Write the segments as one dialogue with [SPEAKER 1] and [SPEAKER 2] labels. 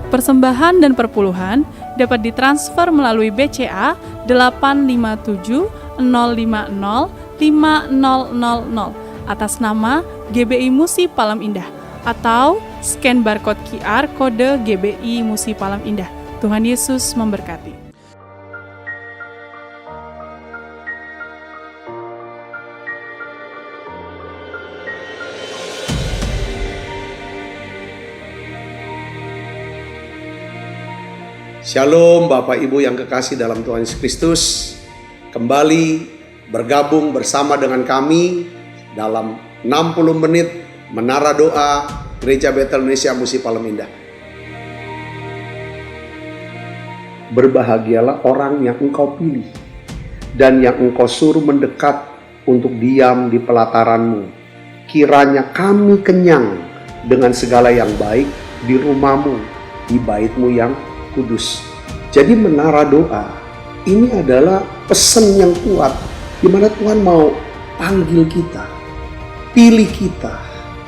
[SPEAKER 1] Persembahan dan perpuluhan dapat ditransfer melalui BCA 857 050 5000 atas nama GBI Musi Palem Indah atau scan barcode QR kode GBI Musi Palem Indah. Tuhan Yesus memberkati.
[SPEAKER 2] Shalom Bapak Ibu yang kekasih dalam Tuhan Yesus Kristus. Kembali bergabung bersama dengan kami dalam 60 menit Menara Doa Gereja Betel Indonesia Musi Palem Indah. Berbahagialah orang yang engkau pilih dan yang engkau suruh mendekat untuk diam di pelataranmu. Kiranya kami kenyang dengan segala yang baik di rumahmu, di baitmu yang kudus. Jadi menara doa ini adalah pesan yang kuat di mana Tuhan mau panggil kita, pilih kita,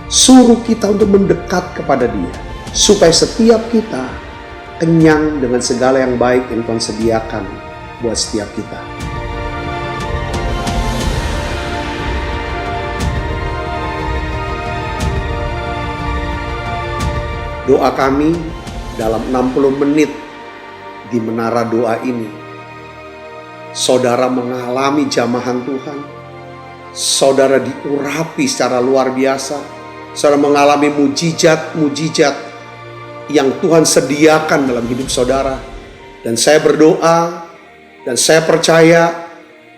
[SPEAKER 2] suruh kita untuk mendekat kepada Dia supaya setiap kita kenyang dengan segala yang baik yang Tuhan sediakan buat setiap kita. Doa kami dalam 60 menit di menara doa ini, saudara mengalami jamahan Tuhan, saudara diurapi secara luar biasa, saudara mengalami mujizat-mujizat yang Tuhan sediakan dalam hidup saudara. Dan saya berdoa dan saya percaya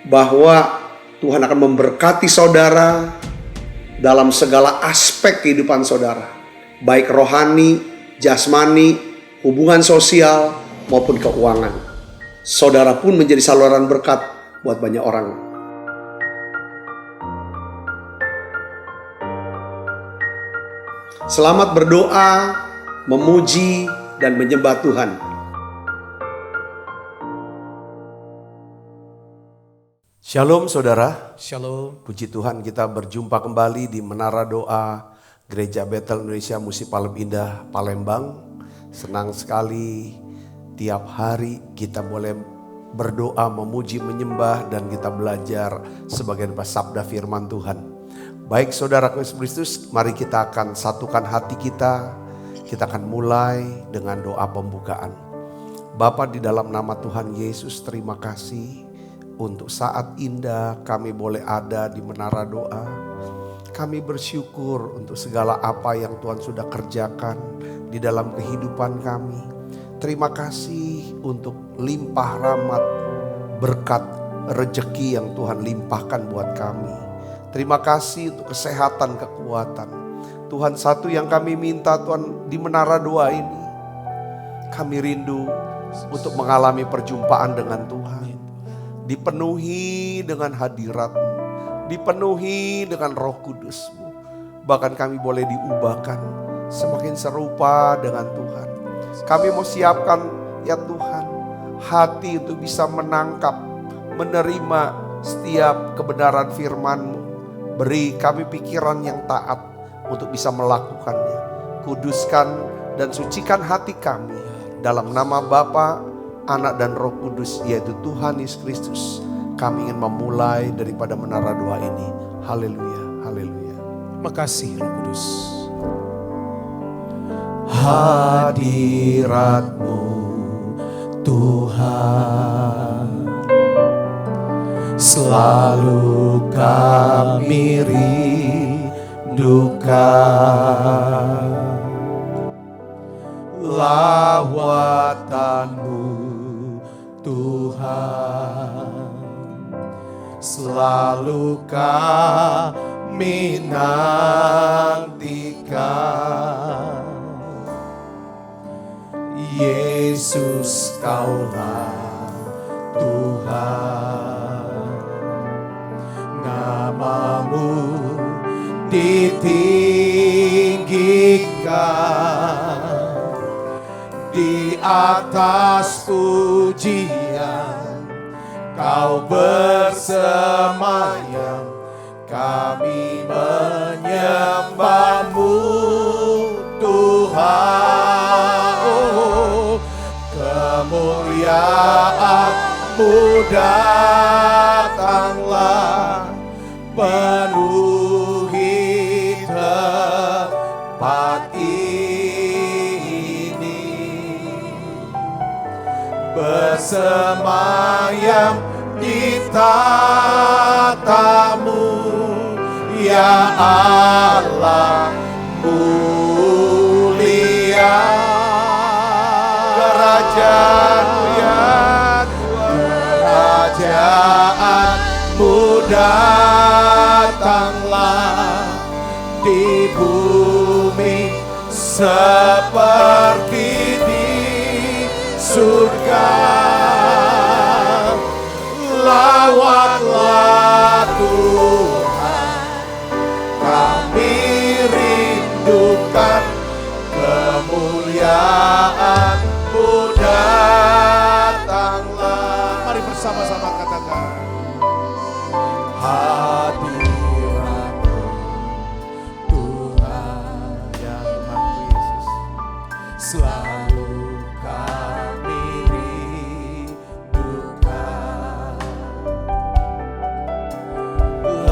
[SPEAKER 2] bahwa Tuhan akan memberkati saudara dalam segala aspek kehidupan saudara, baik rohani, jasmani, hubungan sosial maupun keuangan. Saudara pun menjadi saluran berkat buat banyak orang. Selamat berdoa, memuji, dan menyembah Tuhan. Shalom saudara.
[SPEAKER 3] Shalom.
[SPEAKER 2] Puji Tuhan, kita berjumpa kembali di Menara Doa Gereja Betel Indonesia Musi Palem Indah, Palembang. Senang sekali tiap hari kita boleh berdoa, memuji, menyembah, dan kita belajar sebagian sabda firman Tuhan. Baik saudara Kristus, mari kita akan satukan hati kita. Kita akan mulai dengan doa pembukaan. Bapa, di dalam nama Tuhan Yesus, terima kasih untuk saat indah kami boleh ada di menara doa. Kami bersyukur untuk segala apa yang Tuhan sudah kerjakan di dalam kehidupan kami. Terima kasih untuk limpah rahmat, berkat, rejeki yang Tuhan limpahkan buat kami. Terima kasih untuk kesehatan, kekuatan. Tuhan, satu yang kami minta Tuhan di menara doa ini, kami rindu untuk mengalami perjumpaan dengan Tuhan. Dipenuhi dengan hadirat-Mu, dipenuhi dengan Roh Kudus-Mu. Bahkan kami boleh diubahkan semakin serupa dengan Tuhan. Kami mau siapkan ya Tuhan, hati untuk bisa menangkap, menerima setiap kebenaran firman-Mu. Beri kami pikiran yang taat untuk bisa melakukannya. Kuduskan dan sucikan hati kami. Dalam nama Bapa, Anak dan Roh Kudus, yaitu Tuhan Yesus Kristus, kami ingin memulai daripada menara doa ini. Haleluya, haleluya.
[SPEAKER 3] Makasih Roh Kudus.
[SPEAKER 4] Hadirat-Mu Tuhan selalu kami rindukan. Lawatan-Mu Tuhan selalu kami nantikan. Yesus, Kaulah Tuhan, nama-Mu ditinggikan di atas pujian. Kau bersemayam, kami menyembah-Mu Tuhan. Oh, bersemayam di tatamu, ya Allah mulia. Kerajaanmu ya Tuhan, kerajaanmu datanglah di bumi seperti di surga. Lawatlah Tuhan, kami rindukan kemuliaan-Mu datanglah. Mari bersama-sama katakan, hadirat-Mu Tuhan, ya Tuhan Yesus, selalu kami rindukan.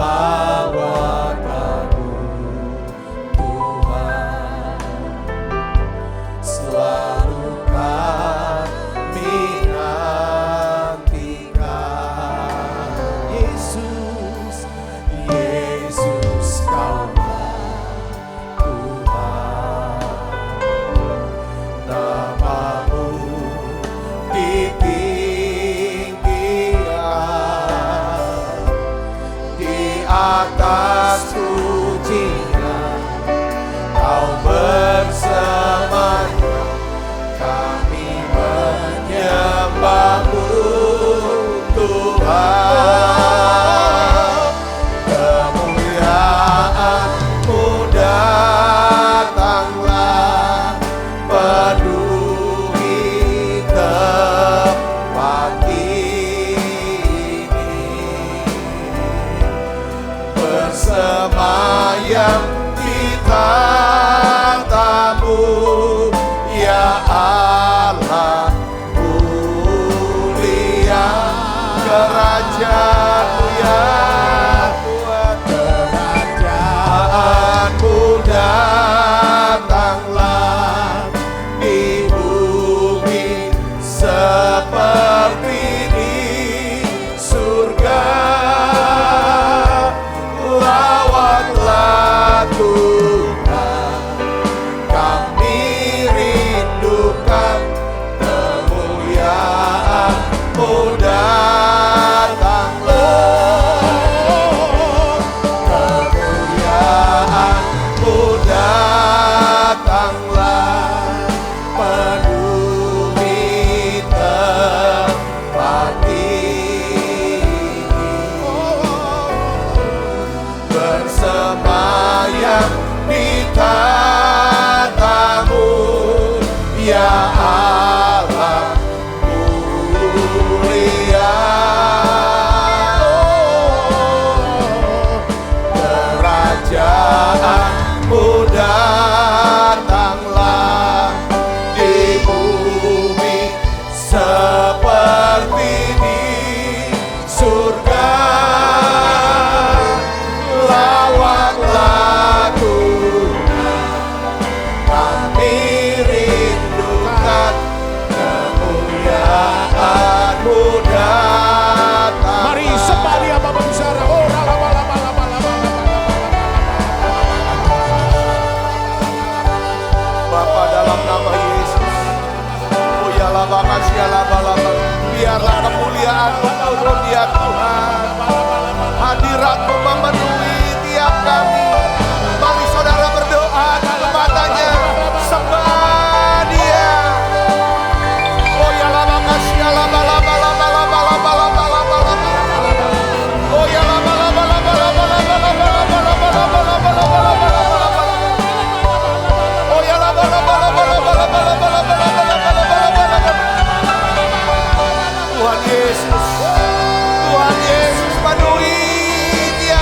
[SPEAKER 4] Lawat-Mu Tuhan, selalu kami nantikan. Yesus, Yesus, Kaulah Tuhan, nama-Mu ditinggikan di atas pujian. Kau bersamanya, kami menyembah-Mu Tuhan. Kemuliaan-Mu datanglah, penuhi tempat ini. Bersemayam di tatamu, ya Allah mulia. Kerajaan-Mu ya Tuhan, kerajaan-Mu datanglah di bumi seperti di surga. Lawatlah Tuhan, kami rindukan kemuliaan-Mu datanglah. Kemuliaan-Mu datanglah, penuhi tempat ini. Bersemayam di tatamu, ya Allah mulia. Kerajaan-Mu datanglah di bumi seperti di surga. Lawatlah Tuhan, kami rindukan kemuliaan-Mu datang. Mari sembah Dia Bapak Bicara. Oh, Bapa, dalam nama Yesus, oh ya laba kasih laba, biarlah kemuliaan-Mu turun ya Tuhan. Hadirat-Mu memenuhi tiap kami. Mari saudara berdoa, tutup matanya, sembah Dia. Oh ya laba kasih laba. Oh ya laba. Oh ya laba. Tuhan Yesus penuhi dia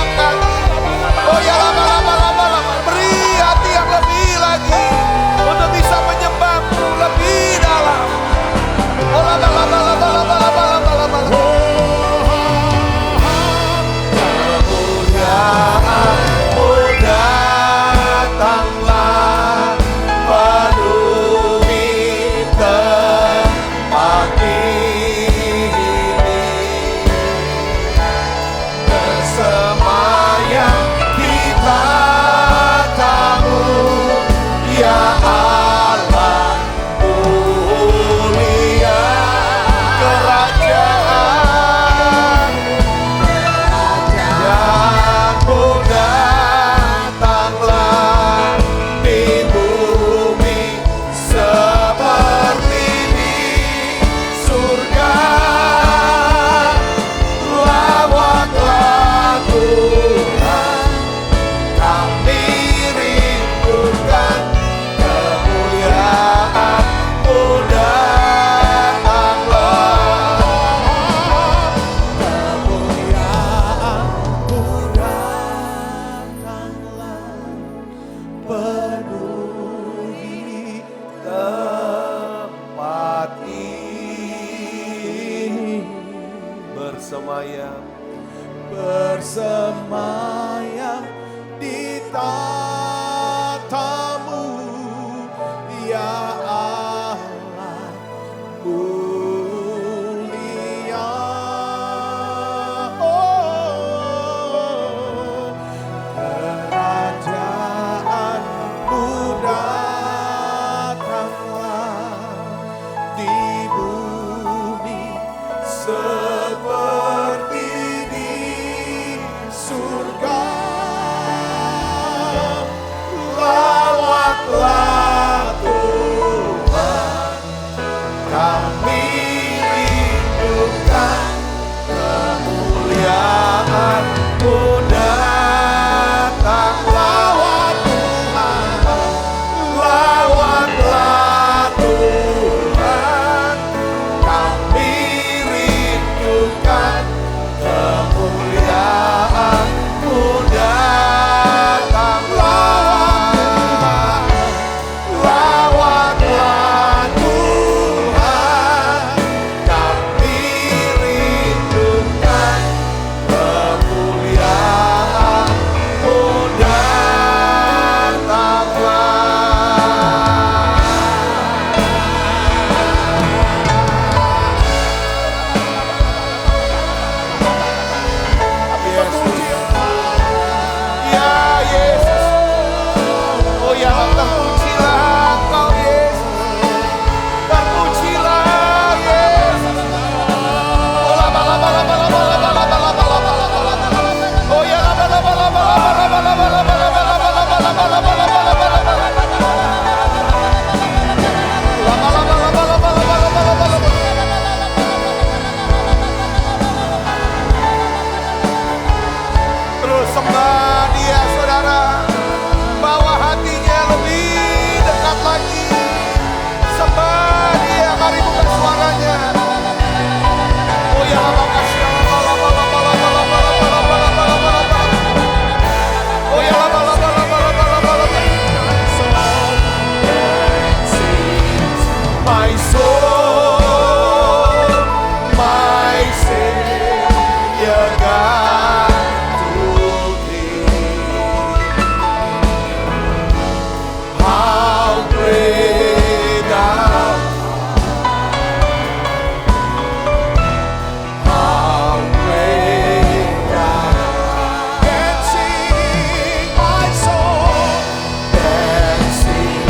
[SPEAKER 4] bersemayam
[SPEAKER 3] bersemayam di tatamu, ya Allah mulia. Oh, kerajaanmu datanglah di bumi seperti di surga. Lawatlah Tuhan, kami rindukan kemuliaan-Mu datang. Lawat Tuhan, lawatlah Tuhan, kami rindukan kemuliaan-Mu datang. Lawatlah Tuhan, kami rindukan kemuliaan-Mu datanglah. Yesus, ya Yesus, oh ya terpujilah Engkau Yesus, terpujilah Yesus. Oh laba laba laba laba laba laba laba laba laba laba. Oh ya laba laba laba laba laba laba laba laba laba laba laba laba laba laba laba. Laba laba laba laba laba laba laba laba. Terus sembah Dia, saudara. Bawa hatinya lebih dekat lagi. Sembah Dia, mari buka suaranya. Oh ya laba kasih laba laba laba laba laba laba laba laba laba laba. Oh ya laba laba laba laba laba laba. My soul, my Savior God, to Thee. How great Thou art, how great Thou art. And sing my soul, and sing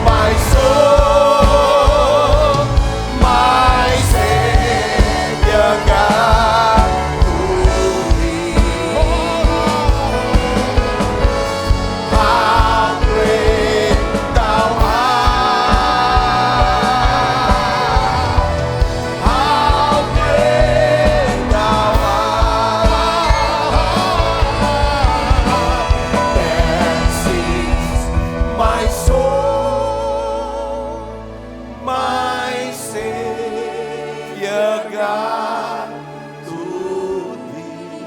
[SPEAKER 3] my soul, my Savior God, to Thee. How great Thou art, how great Thou art. Then sings my soul, my Savior God, to Thee.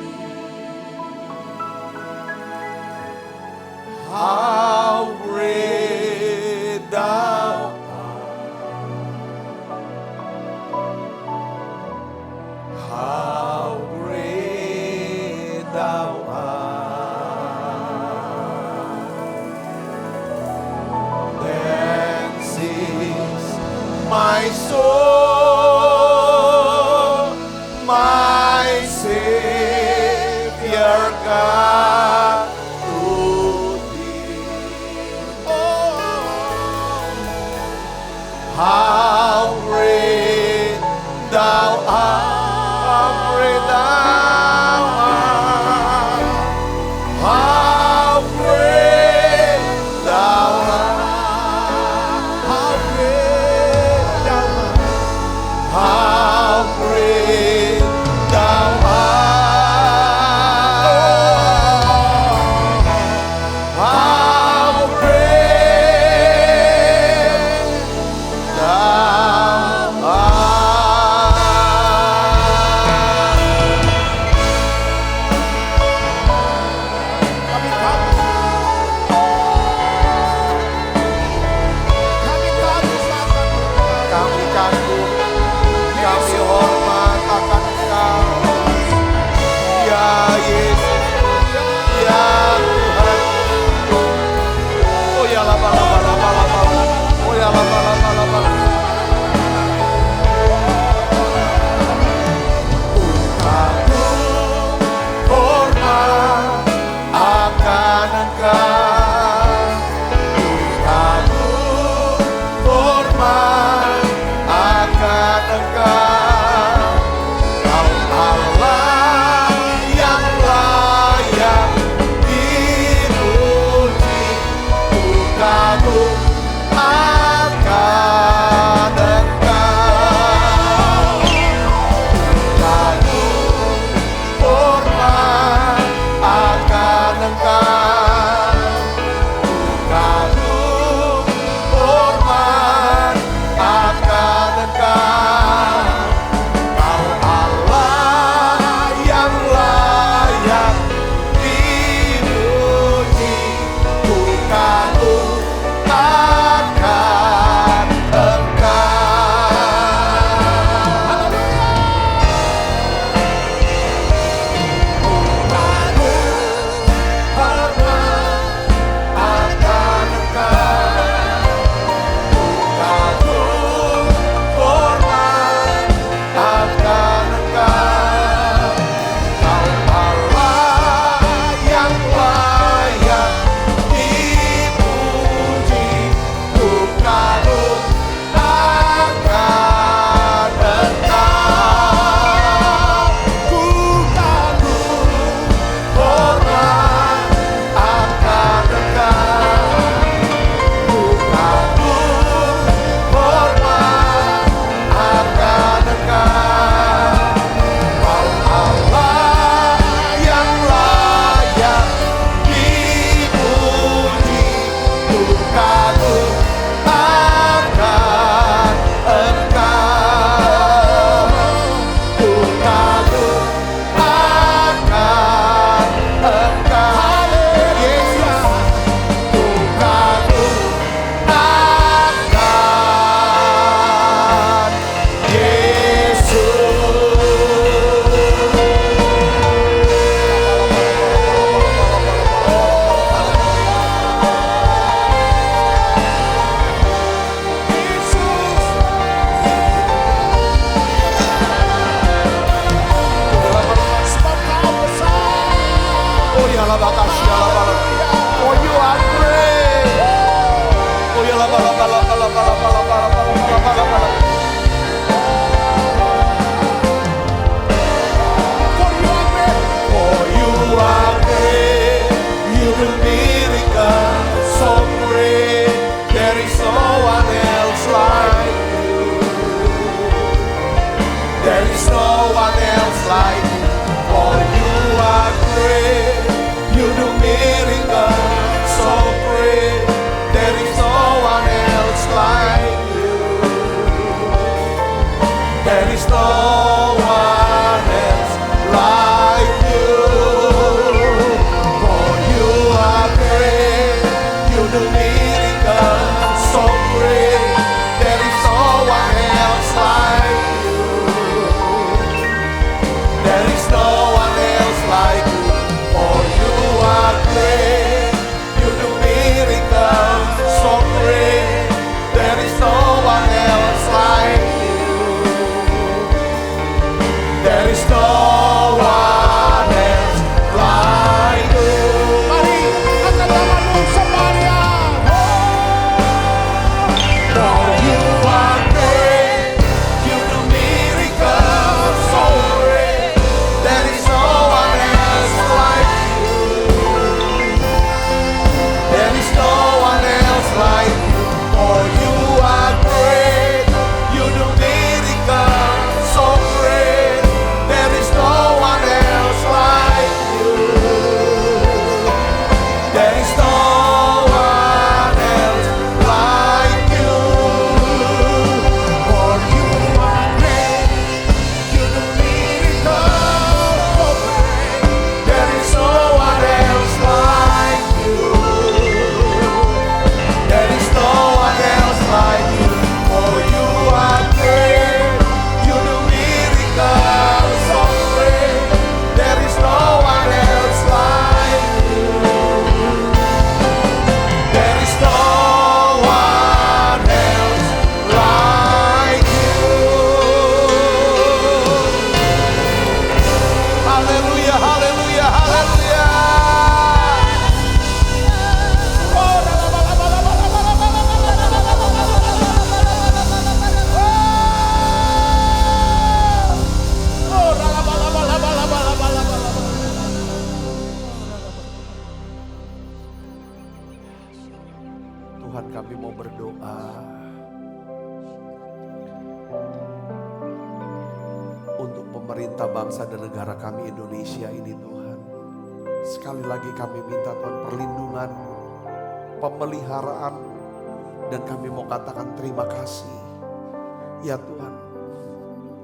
[SPEAKER 3] How great Thou art, how great Thou art. Then sings my soul, my Savior God, to Thee. Oh, how great Thou art, how great Thou art, how great Thou art, how great Thou art, how great Thou art, how great Thou
[SPEAKER 2] pemerintah bangsa dan negara kami Indonesia ini Tuhan. Sekali lagi kami minta Tuhan perlindungan, pemeliharaan, dan kami mau katakan terima kasih. Ya Tuhan,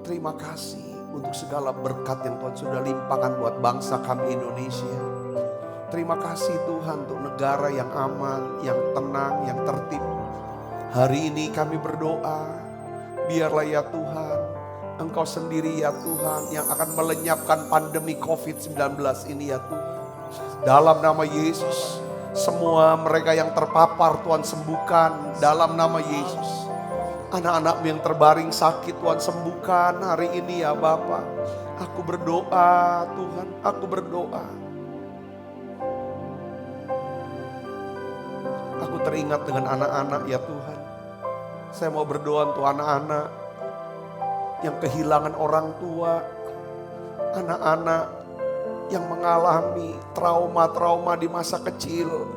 [SPEAKER 2] terima kasih untuk segala berkat yang Tuhan sudah limpahkan buat bangsa kami Indonesia. Terima kasih Tuhan untuk negara yang aman, yang tenang, yang tertib. Hari ini kami berdoa, biarlah ya Tuhan, Engkau sendiri ya Tuhan yang akan melenyapkan pandemi COVID-19 ini ya Tuhan. Dalam nama Yesus, semua mereka yang terpapar Tuhan sembuhkan dalam nama Yesus. Anak-anakmu yang terbaring sakit Tuhan sembuhkan hari ini ya Bapa. Aku berdoa Tuhan, aku berdoa. Aku teringat dengan anak-anak ya Tuhan. Saya mau berdoa untuk anak-anak yang kehilangan orang tua, anak-anak yang mengalami trauma-trauma di masa kecil.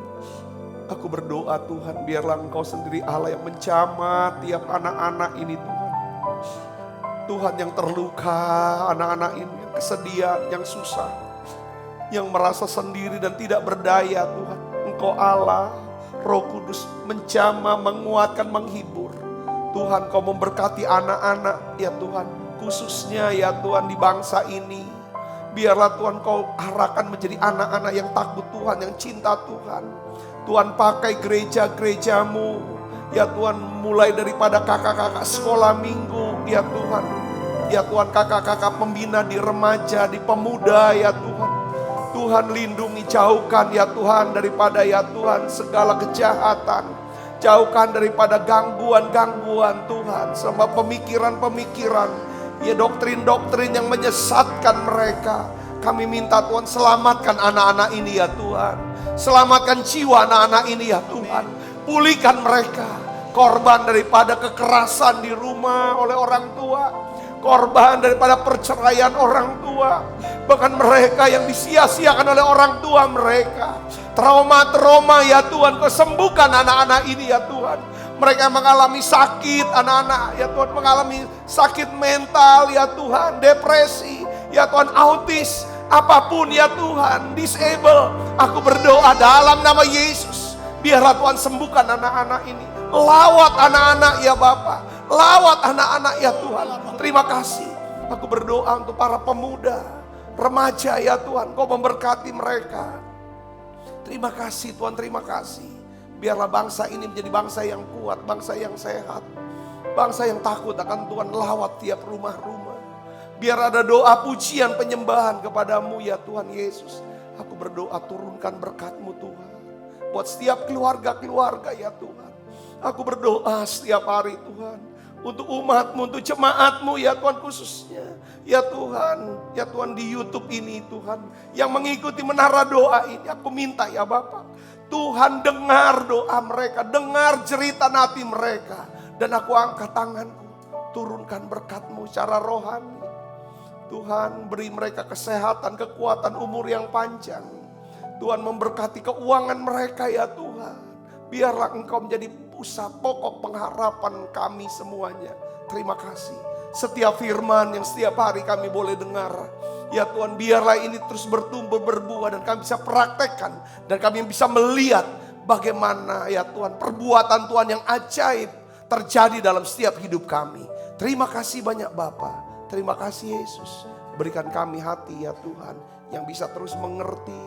[SPEAKER 2] Aku berdoa Tuhan, biarlah Engkau sendiri Allah yang menjamah tiap anak-anak ini Tuhan. Tuhan yang terluka, anak-anak ini yang kesedihan, yang susah, yang merasa sendiri dan tidak berdaya Tuhan. Engkau Allah, Roh Kudus menjamah, menguatkan, menghibur. Tuhan Kau memberkati anak-anak ya Tuhan, khususnya ya Tuhan di bangsa ini. Biarlah Tuhan Kau arahkan menjadi anak-anak yang takut Tuhan, yang cinta Tuhan. Tuhan pakai gereja-gerejamu ya Tuhan, mulai daripada kakak-kakak sekolah minggu ya Tuhan. Ya Tuhan, kakak-kakak pembina di remaja, di pemuda ya Tuhan. Tuhan lindungi, jauhkan ya Tuhan daripada ya Tuhan segala kejahatan. Jauhkan daripada gangguan-gangguan Tuhan, sama pemikiran-pemikiran, ya doktrin-doktrin yang menyesatkan mereka. Kami minta Tuhan selamatkan anak-anak ini ya Tuhan. Selamatkan jiwa anak-anak ini ya Tuhan. Pulihkan mereka.
[SPEAKER 3] korban daripada kekerasan di rumah oleh orang tua, korban daripada perceraian orang tua, bahkan mereka yang disia-siakan oleh orang tua mereka. Trauma-trauma ya Tuhan, Kau sembuhkan anak-anak ini ya Tuhan. Mereka mengalami sakit, anak-anak ya Tuhan, mengalami sakit mental ya Tuhan, depresi ya Tuhan, autis, apapun ya Tuhan, disable. Aku berdoa dalam nama Yesus, biarlah Tuhan sembuhkan anak-anak ini. Lawat anak-anak ya Bapa, lawat anak-anak ya Tuhan. Terima kasih. Aku berdoa untuk para pemuda, remaja ya Tuhan, Kau memberkati mereka. Terima kasih Tuhan, terima kasih. Biarlah bangsa ini menjadi bangsa yang kuat, bangsa yang sehat, bangsa yang takut akan Tuhan. Lawat tiap rumah-rumah. Biar ada doa pujian penyembahan kepadamu ya Tuhan Yesus. Aku berdoa turunkan berkat-Mu Tuhan, buat setiap keluarga-keluarga ya Tuhan. Aku berdoa setiap hari Tuhan, untuk umat-Mu, untuk jemaat-Mu ya Tuhan khususnya. Ya Tuhan di YouTube ini Tuhan, yang mengikuti menara doa ini, aku minta ya Bapak, Tuhan dengar doa mereka, dengar cerita hati mereka. Dan aku angkat tanganku, turunkan berkat-Mu secara rohani. Tuhan beri mereka kesehatan, kekuatan, umur yang panjang. Tuhan memberkati keuangan mereka ya Tuhan. Biarlah Engkau menjadi pusat pokok pengharapan kami semuanya. Terima kasih. Setiap firman yang setiap hari kami boleh dengar, ya Tuhan, biarlah ini terus bertumbuh, berbuah, dan kami bisa praktekkan, dan kami bisa melihat bagaimana ya Tuhan perbuatan Tuhan yang ajaib terjadi dalam setiap hidup kami. Terima kasih banyak Bapa, terima kasih Yesus. Berikan kami hati ya Tuhan, yang bisa terus mengerti,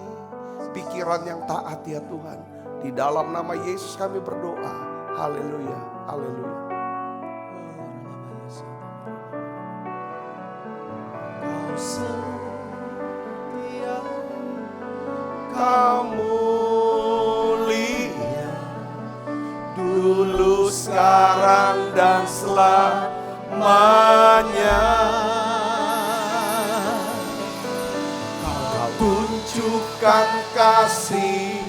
[SPEAKER 3] pikiran yang taat ya Tuhan. Di dalam nama Yesus kami berdoa. Haleluya, haleluya. Setia, Kau mulia, dulu, sekarang, dan selamanya. Kau tunjukkan kasih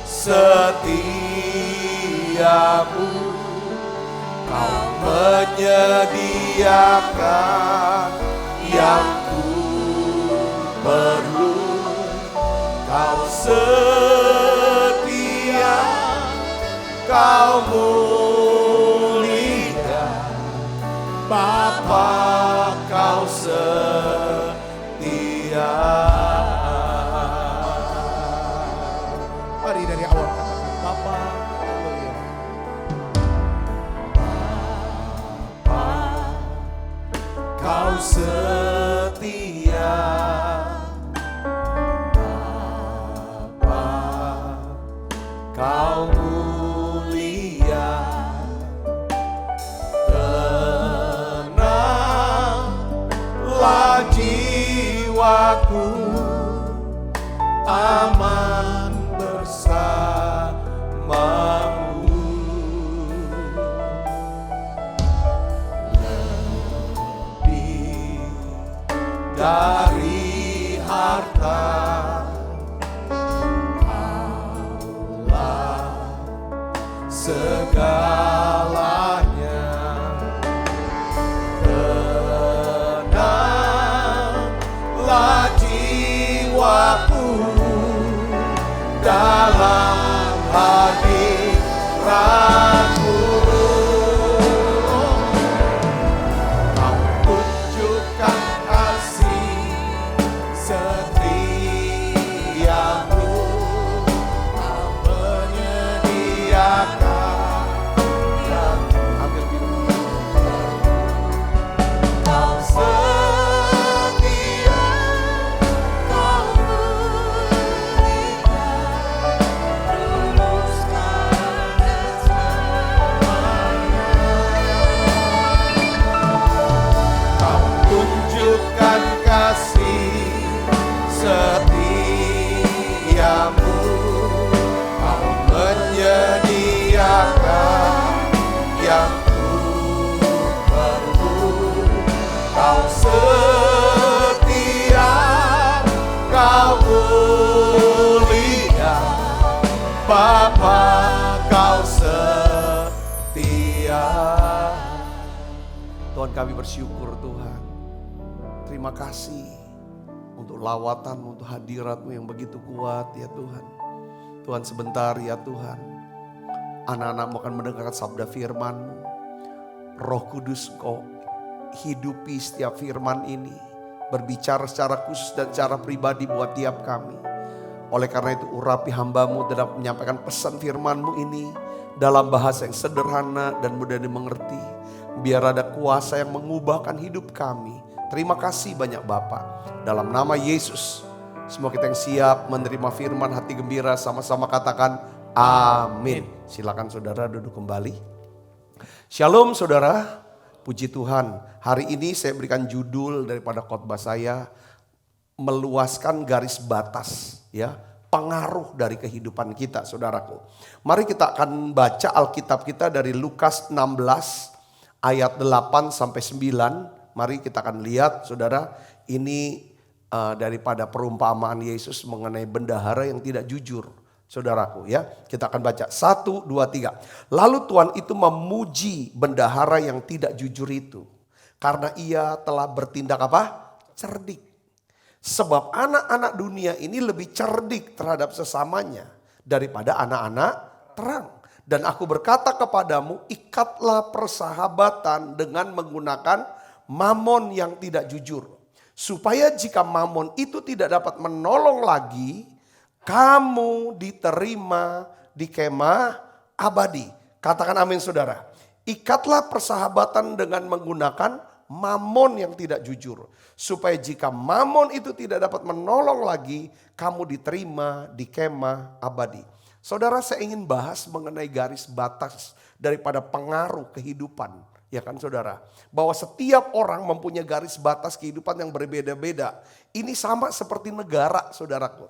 [SPEAKER 3] setiamu, Kau menyediakan yang perlu. Kau setia, Kau mulia, Bapa, Kau setia. Mari dari awal katakan Bapa, haleluya. Bapa, Kau setia. Kau mulia, tenanglah jiwaku, aman bersamamu. Lebih dari harta, segalanya. Tenanglah jiwaku dalam hadirat-Mu. Kau tunjukkan kasih setiamu, Kau menyediakan. Bapa, Kau setia.
[SPEAKER 2] Tuhan, kami bersyukur Tuhan. Terima kasih untuk lawatan, untuk hadirat-Mu yang begitu kuat ya Tuhan. Tuhan, sebentar ya Tuhan, anak-anak-Mu akan mendengarkan sabda firman-Mu. Roh Kudus, Engkau hidupi setiap firman ini, berbicara secara khusus dan secara pribadi buat tiap kami. Oleh karena itu urapi hamba-Mu dalam menyampaikan pesan firman-Mu ini dalam bahasa yang sederhana dan mudah dimengerti. Biar ada kuasa yang mengubahkan hidup kami. Terima kasih banyak Bapa. Dalam nama Yesus, semua kita yang siap menerima firman, hati gembira, sama-sama katakan amin. Silakan saudara duduk kembali. Shalom saudara, puji Tuhan. Hari ini saya berikan judul daripada khotbah saya, meluaskan garis batas, ya, pengaruh dari kehidupan kita, saudaraku. Mari kita akan baca Alkitab kita dari Lukas 16 ayat 8 sampai 9. Mari kita akan lihat, saudara, ini daripada perumpamaan Yesus mengenai bendahara yang tidak jujur, saudaraku, ya. Kita akan baca 1, 2, 3. Lalu Tuhan itu memuji bendahara yang tidak jujur itu, karena ia telah bertindak apa? Cerdik. Sebab anak-anak dunia ini lebih cerdik terhadap sesamanya daripada anak-anak terang. Dan aku berkata kepadamu, ikatlah persahabatan dengan menggunakan mamon yang tidak jujur. Supaya jika mamon itu tidak dapat menolong lagi, kamu diterima di kemah abadi. Katakan amin saudara. Ikatlah persahabatan dengan menggunakan mamon yang tidak jujur. Supaya jika mamon itu tidak dapat menolong lagi, kamu diterima di kemah abadi. Saudara, saya ingin bahas mengenai garis batas daripada pengaruh kehidupan. Ya kan saudara, bahwa setiap orang mempunyai garis batas kehidupan yang berbeda-beda. Ini sama seperti negara, saudaraku.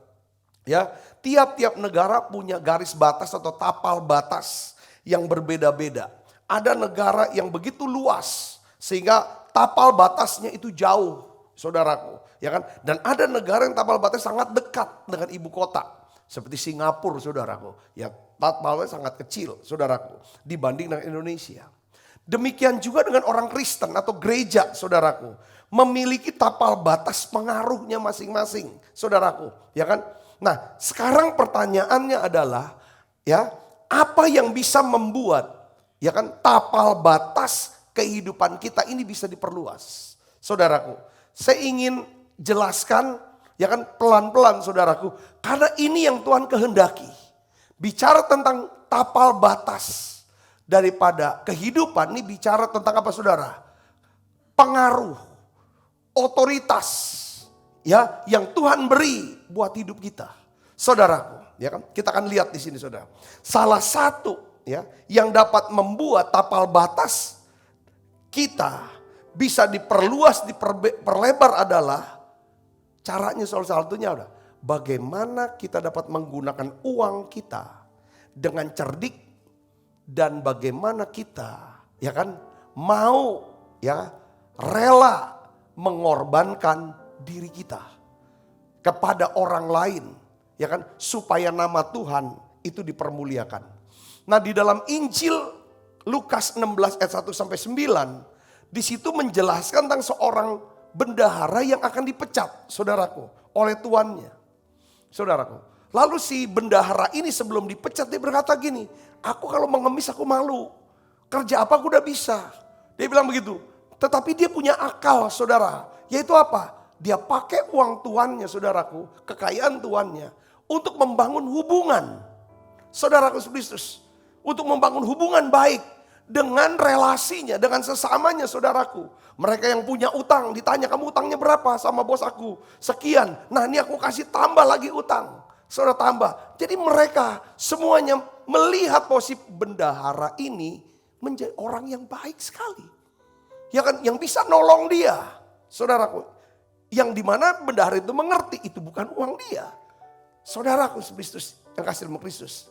[SPEAKER 2] Ya, tiap-tiap negara punya garis batas atau tapal batas yang berbeda-beda. Ada negara yang begitu luas sehingga tapal batasnya itu jauh, saudaraku. Ya kan? Dan ada negara yang tapal batas sangat dekat dengan ibu kota. Seperti Singapura, saudaraku. Ya, tapalnya sangat kecil, saudaraku, dibanding dengan Indonesia. Demikian juga dengan orang Kristen atau gereja, saudaraku, memiliki tapal batas pengaruhnya masing-masing, saudaraku, ya kan? Nah, sekarang pertanyaannya adalah, ya, apa yang bisa membuat, ya kan, tapal batas kehidupan kita ini bisa diperluas, saudaraku? Saya ingin jelaskan, ya kan, pelan-pelan, saudaraku, karena ini yang Tuhan kehendaki. Bicara tentang tapal batas daripada kehidupan, ini bicara tentang apa saudara? Pengaruh, otoritas, ya, yang Tuhan beri buat hidup kita, saudaraku. Ya kan? Kita akan lihat di sini, saudara. Salah satu, ya, yang dapat membuat tapal batas kita bisa diperluas, diperlebar adalah caranya salah satunya adalah bagaimana kita dapat menggunakan uang kita dengan cerdik. Dan bagaimana kita, ya kan, mau, ya, rela mengorbankan diri kita kepada orang lain, ya kan, supaya nama Tuhan itu dipermuliakan. Nah, di dalam Injil Lukas 16 ayat 1 sampai 9, di situ menjelaskan tentang seorang bendahara yang akan dipecat, saudaraku, oleh tuannya. Saudaraku, lalu si bendahara ini sebelum dipecat dia berkata gini, aku kalau mengemis aku malu. Kerja apa aku udah bisa. Dia bilang begitu. Tetapi dia punya akal, saudara. Yaitu apa? Dia pakai uang tuannya, saudaraku. Kekayaan tuannya. Untuk membangun hubungan. Saudaraku Kristus. Untuk membangun hubungan baik. Dengan relasinya, dengan sesamanya, saudaraku. Mereka yang punya utang, ditanya kamu utangnya berapa sama bos aku? Sekian. Nah, ini aku kasih tambah lagi utang. Saudara tambah. Jadi mereka semuanya melihat posisi bendahara ini menjadi orang yang baik sekali. Ya kan, yang bisa nolong dia. Saudaraku, yang dimana bendahara itu mengerti itu bukan uang dia. Saudaraku Kristus yang kasih dalam Kristus.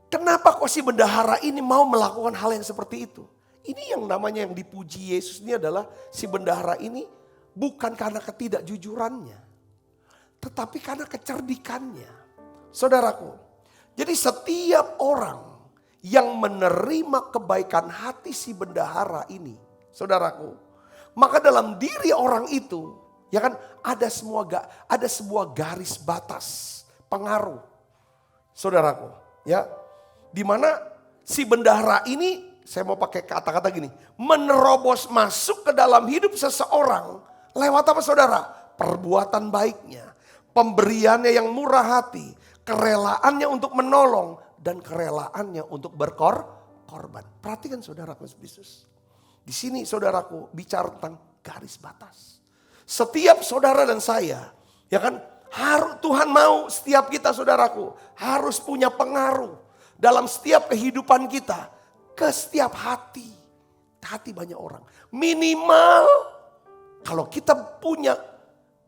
[SPEAKER 2] Kenapa kok si bendahara ini mau melakukan hal yang seperti itu? Ini yang namanya yang dipuji Yesus ini adalah si bendahara ini bukan karena ketidakjujurannya. Tetapi karena kecerdikannya. Saudaraku. Jadi setiap orang yang menerima kebaikan hati si bendahara ini, saudaraku, maka dalam diri orang itu, ya kan, ada sebuah garis batas pengaruh, saudaraku, ya, di mana si bendahara ini, saya mau pakai kata-kata gini, menerobos masuk ke dalam hidup seseorang lewat apa, saudara? Perbuatan baiknya, pemberiannya yang murah hati, kerelaannya untuk menolong, dan kerelaannya untuk berkorban. Perhatikan saudaraku Yesus. Di sini saudaraku bicara tentang garis batas. Setiap saudara dan saya, ya kan, Tuhan mau setiap kita saudaraku harus punya pengaruh dalam setiap kehidupan kita ke setiap hati banyak orang. Minimal kalau kita punya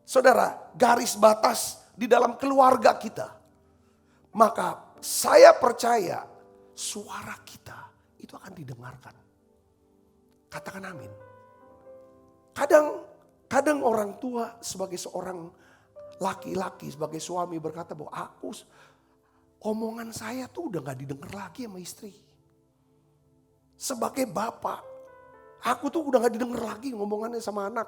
[SPEAKER 2] saudara garis batas di dalam keluarga kita, maka saya percaya suara kita itu akan didengarkan. Katakan amin. Kadang orang tua sebagai seorang laki-laki, sebagai suami berkata bahwa omongan saya tuh udah gak didengar lagi sama istri. Sebagai bapak, aku tuh udah gak didengar lagi ngomongannya sama anak.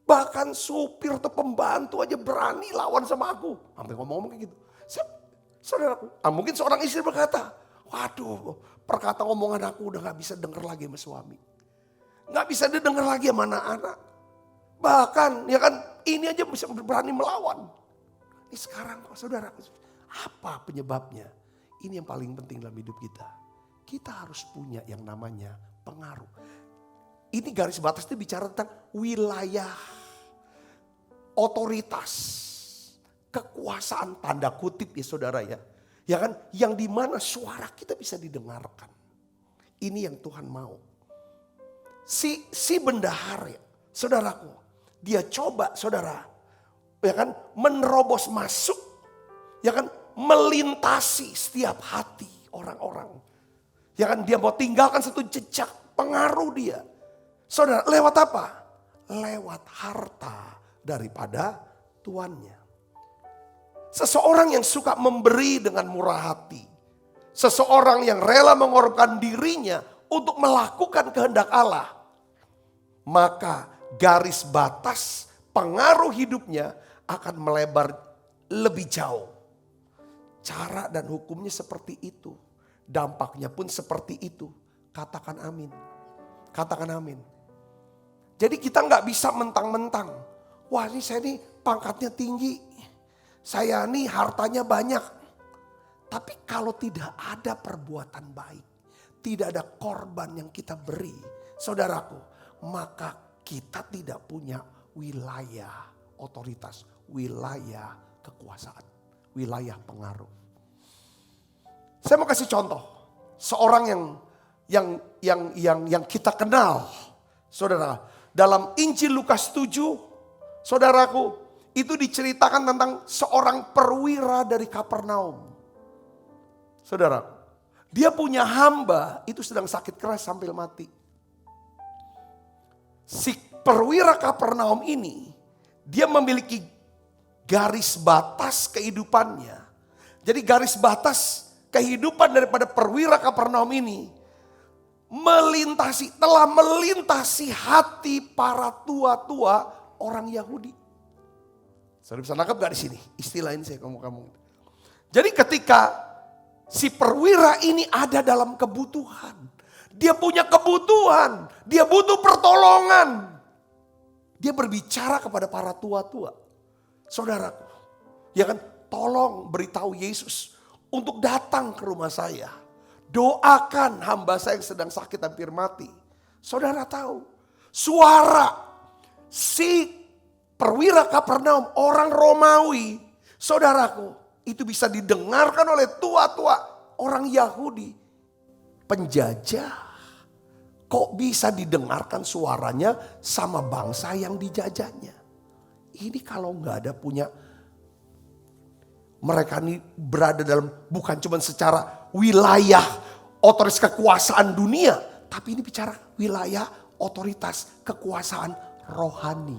[SPEAKER 2] Bahkan supir atau pembantu aja berani lawan sama aku. Sampai ngomong-ngomong kayak gitu. Saudaraku, mungkin seorang istri berkata, waduh, perkata omongan aku udah gak bisa denger lagi sama suami. Gak bisa didengar lagi sama anak-anak. Bahkan ya kan, ini aja bisa berani melawan. Ini sekarang kok saudara, apa penyebabnya? Ini yang paling penting dalam hidup kita. Kita harus punya yang namanya pengaruh. Ini garis batas itu bicara tentang wilayah, otoritas, kekuasaan tanda kutip ya saudara ya. Ya kan, yang dimana suara kita bisa didengarkan. Ini yang Tuhan mau. Si bendahara ya, saudaraku, dia coba saudara, ya kan, menerobos masuk, ya kan, melintasi setiap hati orang-orang. Ya kan, dia mau tinggalkan satu jejak pengaruh dia. Saudara, lewat apa? Lewat harta daripada tuannya. Seseorang yang suka memberi dengan murah hati. Seseorang yang rela mengorbankan dirinya untuk melakukan kehendak Allah. Maka garis batas pengaruh hidupnya akan melebar lebih jauh. Cara dan hukumnya seperti itu. Dampaknya pun seperti itu. Katakan amin. Katakan amin. Jadi kita nggak bisa mentang-mentang. Wah ini saya nih pangkatnya tinggi. Saya nih hartanya banyak. Tapi kalau tidak ada perbuatan baik. Tidak ada korban yang kita beri. Saudaraku. Maka kita tidak punya wilayah otoritas. Wilayah kekuasaan. Wilayah pengaruh. Saya mau kasih contoh. Seorang yang kita kenal. Saudara. Dalam Injil Lukas 7, saudaraku, itu diceritakan tentang seorang perwira dari Kapernaum. Saudara, dia punya hamba itu sedang sakit keras sampai mati. Si perwira Kapernaum ini, dia memiliki garis batas kehidupannya. Jadi garis batas kehidupan daripada perwira Kapernaum ini telah melintasi hati para tua-tua orang Yahudi. Saudara bisa nangkap gak di sini? Istilah ini saya kamu. Jadi ketika si perwira ini ada dalam kebutuhan, dia punya kebutuhan, dia butuh pertolongan. Dia berbicara kepada para tua-tua. Saudaraku, ya kan, tolong beritahu Yesus untuk datang ke rumah saya. Doakan hamba saya yang sedang sakit hampir mati. Saudara tahu, suara si perwira Kapernaum, orang Romawi, saudaraku, itu bisa didengarkan oleh tua-tua orang Yahudi. Penjajah, kok bisa didengarkan suaranya sama bangsa yang dijajahnya. Ini kalau nggak ada punya, mereka ini berada dalam bukan cuma secara wilayah otoritas kekuasaan dunia, tapi ini bicara wilayah otoritas kekuasaan rohani.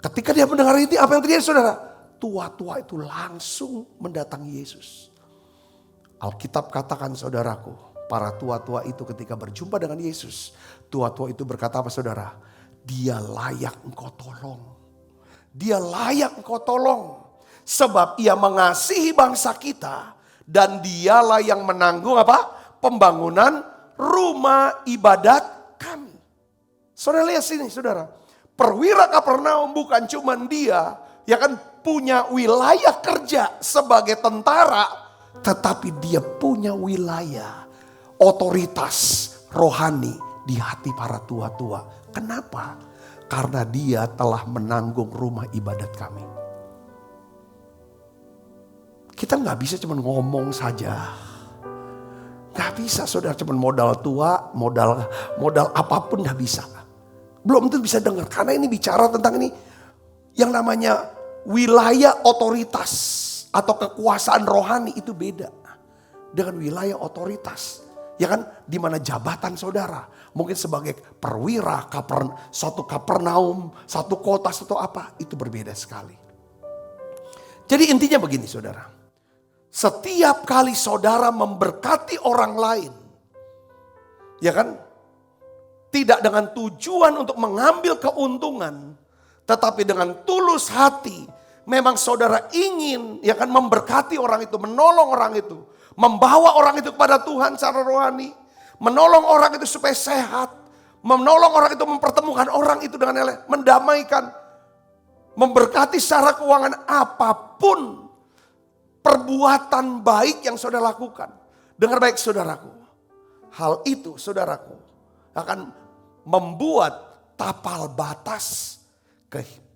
[SPEAKER 2] Ketika dia mendengar ini, apa yang terjadi saudara? Tua-tua itu langsung mendatangi Yesus. Alkitab katakan saudaraku, para tua-tua itu ketika berjumpa dengan Yesus, tua-tua itu berkata apa saudara? Dia layak engkau tolong. Dia layak engkau tolong. Sebab ia mengasihi bangsa kita dan dialah yang menanggung apa? Pembangunan rumah ibadat kami. Saudara lihat sini saudara. Perwira Kapernaum bukan cuma dia ya kan punya wilayah kerja sebagai tentara, tetapi dia punya wilayah otoritas rohani di hati para tua-tua. Kenapa? Karena dia telah menanggung rumah ibadat kami. Kita nggak bisa cuma ngomong saja. Nggak bisa saudara cuma modal tua, modal apapun nggak bisa. Belum tentu bisa dengar. Karena ini bicara tentang ini yang namanya wilayah otoritas atau kekuasaan rohani itu beda dengan wilayah otoritas. Ya kan, di mana jabatan saudara mungkin sebagai perwira suatu Kapernaum, satu kota, satu apa, itu berbeda sekali. Jadi intinya begini saudara. Setiap kali saudara memberkati orang lain, ya kan, tidak dengan tujuan untuk mengambil keuntungan, tetapi dengan tulus hati, memang saudara ingin ya kan memberkati orang itu, menolong orang itu, membawa orang itu kepada Tuhan secara rohani, menolong orang itu supaya sehat, menolong orang itu mempertemukan orang itu dengan mendamaikan, memberkati secara keuangan, apapun perbuatan baik yang saudara lakukan. Dengar baik saudaraku, hal itu saudaraku akan membuat tapal batas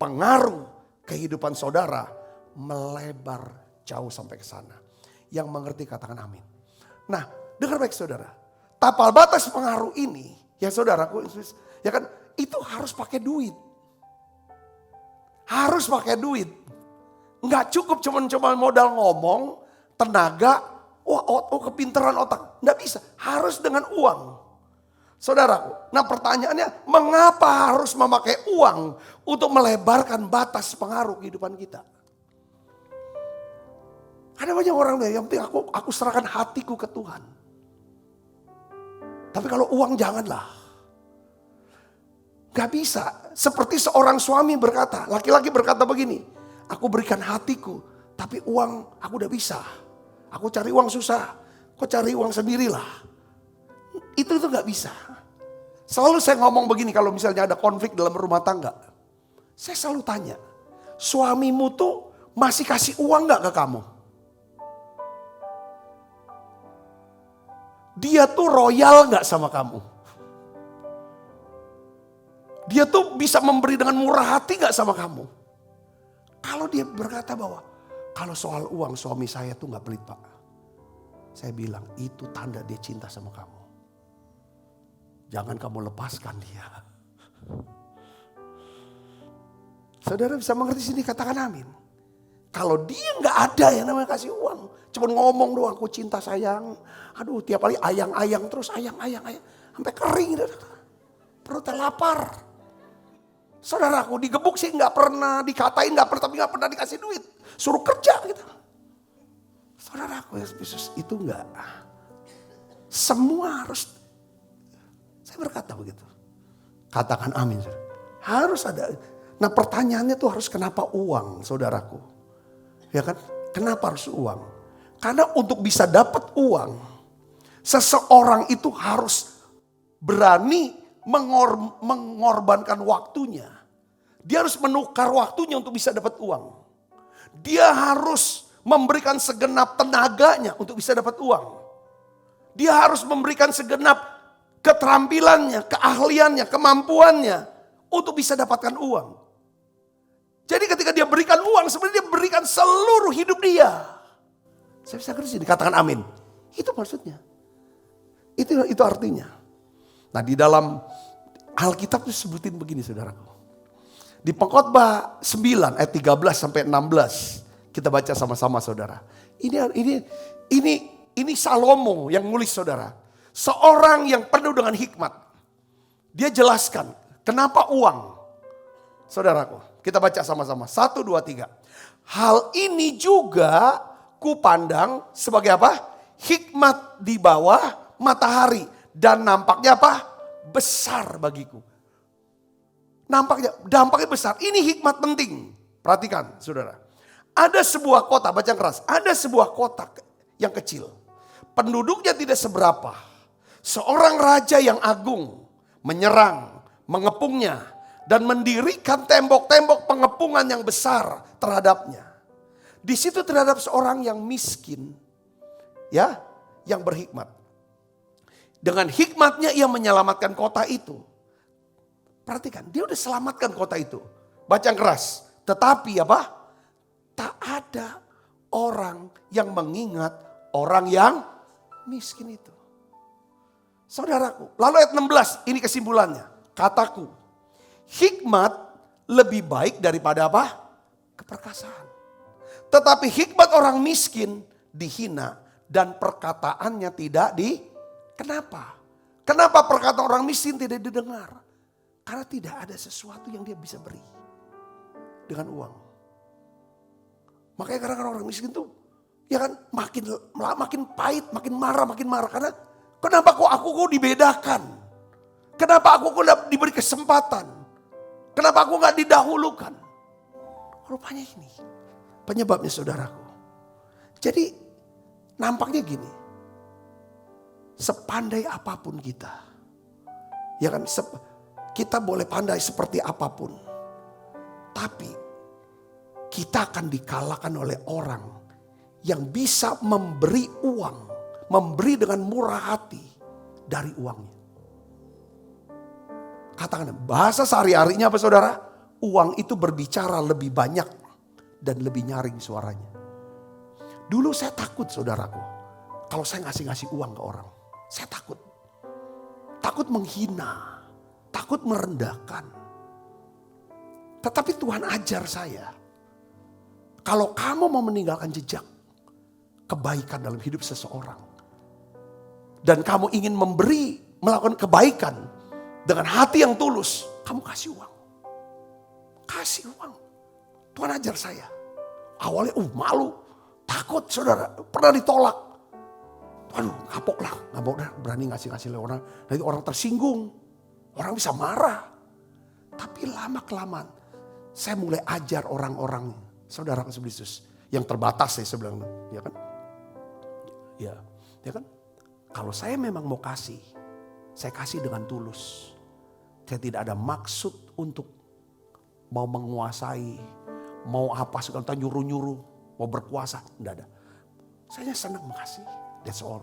[SPEAKER 2] pengaruh kehidupan saudara melebar jauh sampai ke sana. Yang mengerti katakan amin. Nah, dengar baik saudara. Tapal batas pengaruh ini, ya saudaraku, ya kan, itu harus pakai duit. Harus pakai duit. Enggak cukup cuma modal ngomong, tenaga, kepintaran otak. Enggak bisa, harus dengan uang. Saudaraku, nah pertanyaannya, mengapa harus memakai uang untuk melebarkan batas pengaruh kehidupan kita? Ada banyak orang yang penting aku serahkan hatiku ke Tuhan. Tapi kalau uang janganlah. Gak bisa. Seperti seorang suami berkata, laki-laki berkata begini, aku berikan hatiku, tapi uang aku udah bisa. Aku cari uang susah, kau cari uang sendirilah. Itu gak bisa. Selalu saya ngomong begini kalau misalnya ada konflik dalam rumah tangga. Saya selalu tanya, suamimu tuh masih kasih uang gak ke kamu? Dia tuh royal gak sama kamu? Dia tuh bisa memberi dengan murah hati gak sama kamu? Kalau dia berkata bahwa, kalau soal uang suami saya tuh gak pelit pak. Saya bilang itu tanda dia cinta sama kamu. Jangan kamu lepaskan dia. Saudara bisa mengerti sini, katakan amin. Kalau dia gak ada yang namanya kasih uang. Cuma ngomong doang, aku cinta sayang. Aduh tiap kali ayang-ayang terus, ayang-ayang. Sampai kering. Perutnya lapar. Saudaraku digebuk sih gak pernah, dikatain gak pernah, tapi gak pernah dikasih duit. Suruh kerja gitu. Saudaraku Yesus itu gak. Semua harus. Saya berkata begitu. Katakan amin. Harus ada. Nah pertanyaannya tuh harus kenapa uang saudaraku. Ya kan? Kenapa harus uang? Karena untuk bisa dapat uang, seseorang itu harus berani mengorbankan waktunya. Dia harus menukar waktunya untuk bisa dapat uang. Dia harus memberikan segenap tenaganya untuk bisa dapat uang. Dia harus memberikan segenap keterampilannya, keahliannya, kemampuannya untuk bisa dapatkan uang. Jadi ketika dia berikan uang, sebenarnya dia berikan seluruh hidup dia. Saya bisa ngerti, dikatakan amin. Itu maksudnya. Itu artinya. Nah di dalam Alkitab itu sebutin begini saudaraku. Di Pengkhotbah 9 ayat 13 sampai 16. Kita baca sama-sama saudara. Ini Salomo yang nulis saudara. Seorang yang penuh dengan hikmat. Dia jelaskan kenapa uang. Saudaraku, kita baca sama-sama. 1, 2, 3. Hal ini juga kupandang sebagai apa? hikmat di bawah matahari. Dan nampaknya apa? Besar bagiku. Dampaknya besar. Ini hikmat penting. Perhatikan saudara. Ada sebuah kota, baca keras. Ada sebuah kota yang kecil. Penduduknya tidak seberapa. Seorang raja yang agung menyerang, mengepungnya. Dan mendirikan tembok-tembok pengepungan yang besar terhadapnya. Di situ terhadap seorang yang miskin. Ya, yang berhikmat. Dengan hikmatnya ia menyelamatkan kota itu. Perhatikan, dia udah selamatkan kota itu. Baca yang keras. Tetapi apa? Tak ada orang yang mengingat orang yang miskin itu. Saudaraku, lalu ayat 16, ini kesimpulannya. Kataku, hikmat lebih baik daripada apa? Keperkasaan. Tetapi hikmat orang miskin dihina dan perkataannya tidak Kenapa? Kenapa perkataan orang miskin tidak didengar? Karena tidak ada sesuatu yang dia bisa beri dengan uang. Makanya kadang-kadang orang miskin tuh ya kan makin pahit, makin marah. Karena kenapa kok dibedakan? Kenapa aku kok diberi kesempatan? Kenapa aku gak didahulukan? Rupanya ini penyebabnya saudaraku. Jadi nampaknya gini. Sepandai apapun kita. Ya kan, kita boleh pandai seperti apapun. Tapi kita akan dikalahkan oleh orang yang bisa memberi uang. Memberi dengan murah hati dari uangnya. Katakan, bahasa sehari-harinya apa saudara? Uang itu berbicara lebih banyak dan lebih nyaring suaranya. Dulu saya takut saudaraku. Kalau saya ngasih uang ke orang. Saya takut. Takut menghina. Takut merendahkan. Tetapi Tuhan ajar saya. Kalau kamu mau meninggalkan jejak kebaikan dalam hidup seseorang. Dan kamu ingin melakukan kebaikan dengan hati yang tulus. Kamu kasih uang. Kasih uang. Tuhan ajar saya. Awalnya malu. Takut saudara. Pernah ditolak. Aduh kapok dah berani ngasih orang. Nanti orang tersinggung. Orang bisa marah. Tapi lama kelamaan. Saya mulai ajar orang-orang. Saudara Yesus. Yang terbatas saya bilang. Ya kan? Ya kan? Kalau saya memang mau kasih. Saya kasih dengan tulus. Saya tidak ada maksud untuk mau menguasai. Mau apa segala nyuruh-nyuruh. Mau berkuasa. Tidak ada. Saya senang makasih. That's all.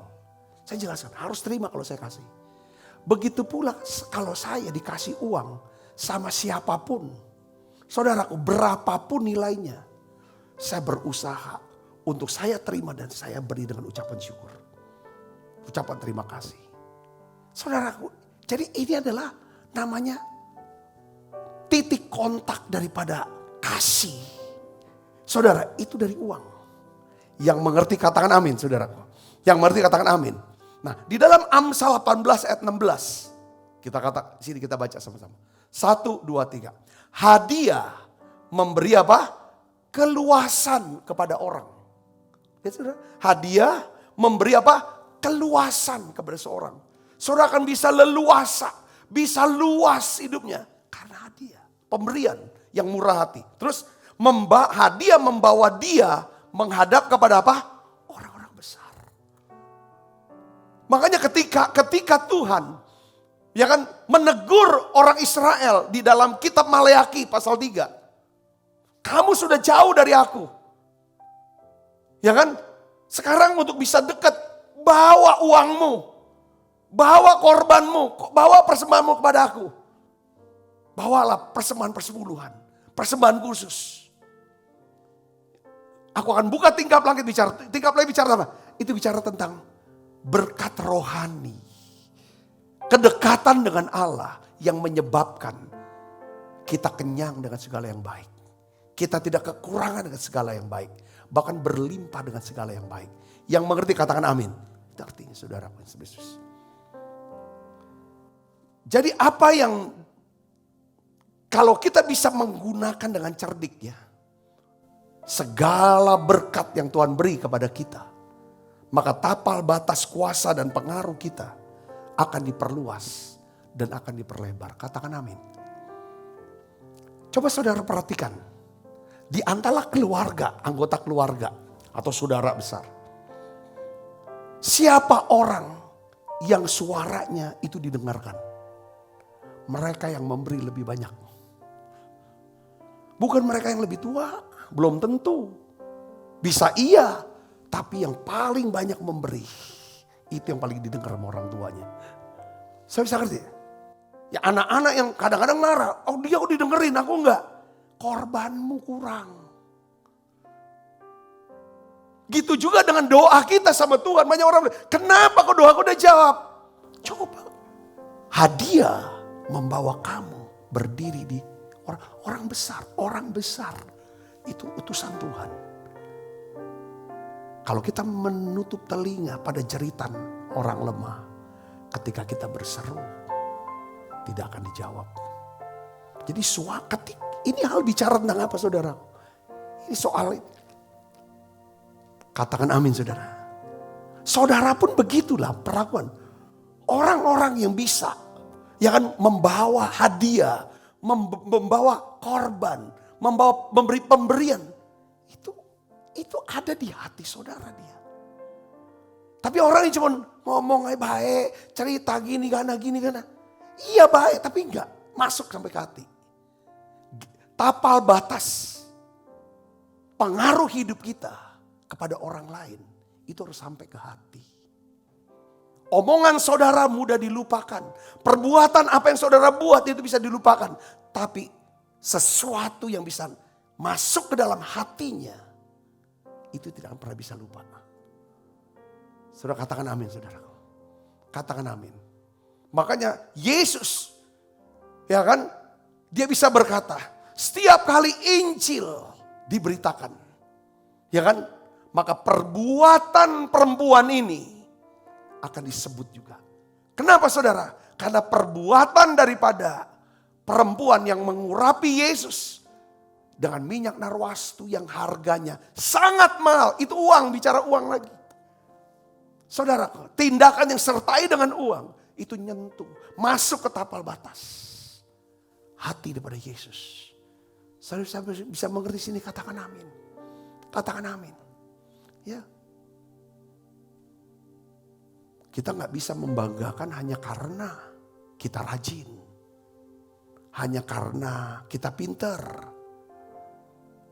[SPEAKER 2] Saya jelaskan, harus terima kalau saya kasih. Begitu pula kalau saya dikasih uang sama siapapun. Saudaraku, berapapun nilainya. Saya berusaha untuk saya terima dan saya beri dengan ucapan syukur. Ucapan terima kasih. Saudaraku, jadi ini adalah namanya titik kontak daripada kasih. Saudara, itu dari uang. Yang mengerti katakan amin, saudaraku. Yang mengerti katakan amin. Nah, di dalam Amsal 18 ayat 16. Sini kita baca sama-sama. 1, 2, 3. Hadiah memberi apa? Keluasan kepada orang. Ya, saudara? Hadiah memberi apa? Keluasan kepada seorang. Saudara akan bisa leluasa. Bisa luas hidupnya. Karena hadiah. Pemberian yang murah hati. Terus hadiah membawa dia menghadap kepada apa? Makanya ketika Tuhan ya kan menegur orang Israel di dalam kitab Maleakhi pasal 3. Kamu sudah jauh dari aku. Ya kan? Sekarang untuk bisa dekat, bawa uangmu. Bawa korbanmu, bawa persembahanmu kepada aku. Bawalah persembahan persepuluhan, persembahan khusus. Aku akan buka tingkap langit bicara. Tingkap langit bicara apa? Itu bicara tentang berkat rohani. Kedekatan dengan Allah yang menyebabkan kita kenyang dengan segala yang baik. Kita tidak kekurangan dengan segala yang baik. Bahkan berlimpah dengan segala yang baik. Yang mengerti katakan amin. Itu artinya saudara Yesus. Jadi apa yang kalau kita bisa menggunakan dengan cerdik ya. Segala berkat yang Tuhan beri kepada kita. maka tapal batas kuasa dan pengaruh kita akan diperluas dan akan diperlebar. Katakan amin. Coba saudara perhatikan, di antara keluarga, anggota keluarga atau saudara besar, siapa orang yang suaranya itu didengarkan? Mereka yang memberi lebih banyak. Bukan mereka yang lebih tua, belum tentu. Bisa iya, tapi yang paling banyak memberi, itu yang paling didengar sama orang tuanya. Saya bisa ngerti? Ya anak-anak yang kadang-kadang marah, oh dia kok didengerin, aku enggak. Korbanmu kurang. Gitu juga dengan doa kita sama Tuhan. Banyak orang bilang, kenapa kok doaku udah jawab? Coba. Hadiah membawa kamu berdiri di orang besar. Orang besar itu utusan Tuhan. Kalau kita menutup telinga pada jeritan orang lemah, ketika kita berseru, tidak akan dijawab. Jadi ini hal bicara tentang apa saudara? Ini soal, katakan amin saudara. Saudara pun begitulah perlakuan. Orang-orang yang bisa, ya kan, membawa hadiah, membawa korban, memberi pemberian. Itu ada di hati saudara dia. Tapi orang yang cuma ngomong baik, cerita gini gana. Iya baik, tapi enggak masuk sampai ke hati. Tapal batas pengaruh hidup kita kepada orang lain itu harus sampai ke hati. Omongan saudara mudah dilupakan. Perbuatan apa yang saudara buat itu bisa dilupakan. Tapi sesuatu yang bisa masuk ke dalam hatinya, itu tidak akan pernah bisa lupa. Saudara katakan amin saudaraku. Katakan amin. Makanya Yesus, ya kan, dia bisa berkata, setiap kali Injil diberitakan, ya kan, maka perbuatan perempuan ini akan disebut juga. Kenapa saudara? Karena perbuatan daripada perempuan yang mengurapi Yesus dengan minyak narwastu yang harganya sangat mahal. Itu uang, bicara uang lagi. Saudara, tindakan yang sertai dengan uang itu nyentuh, masuk ke tapal batas hati daripada Yesus. Saudara bisa mengerti sini, katakan amin. Katakan amin. Ya. Kita gak bisa membanggakan hanya karena kita rajin. Hanya karena kita pinter.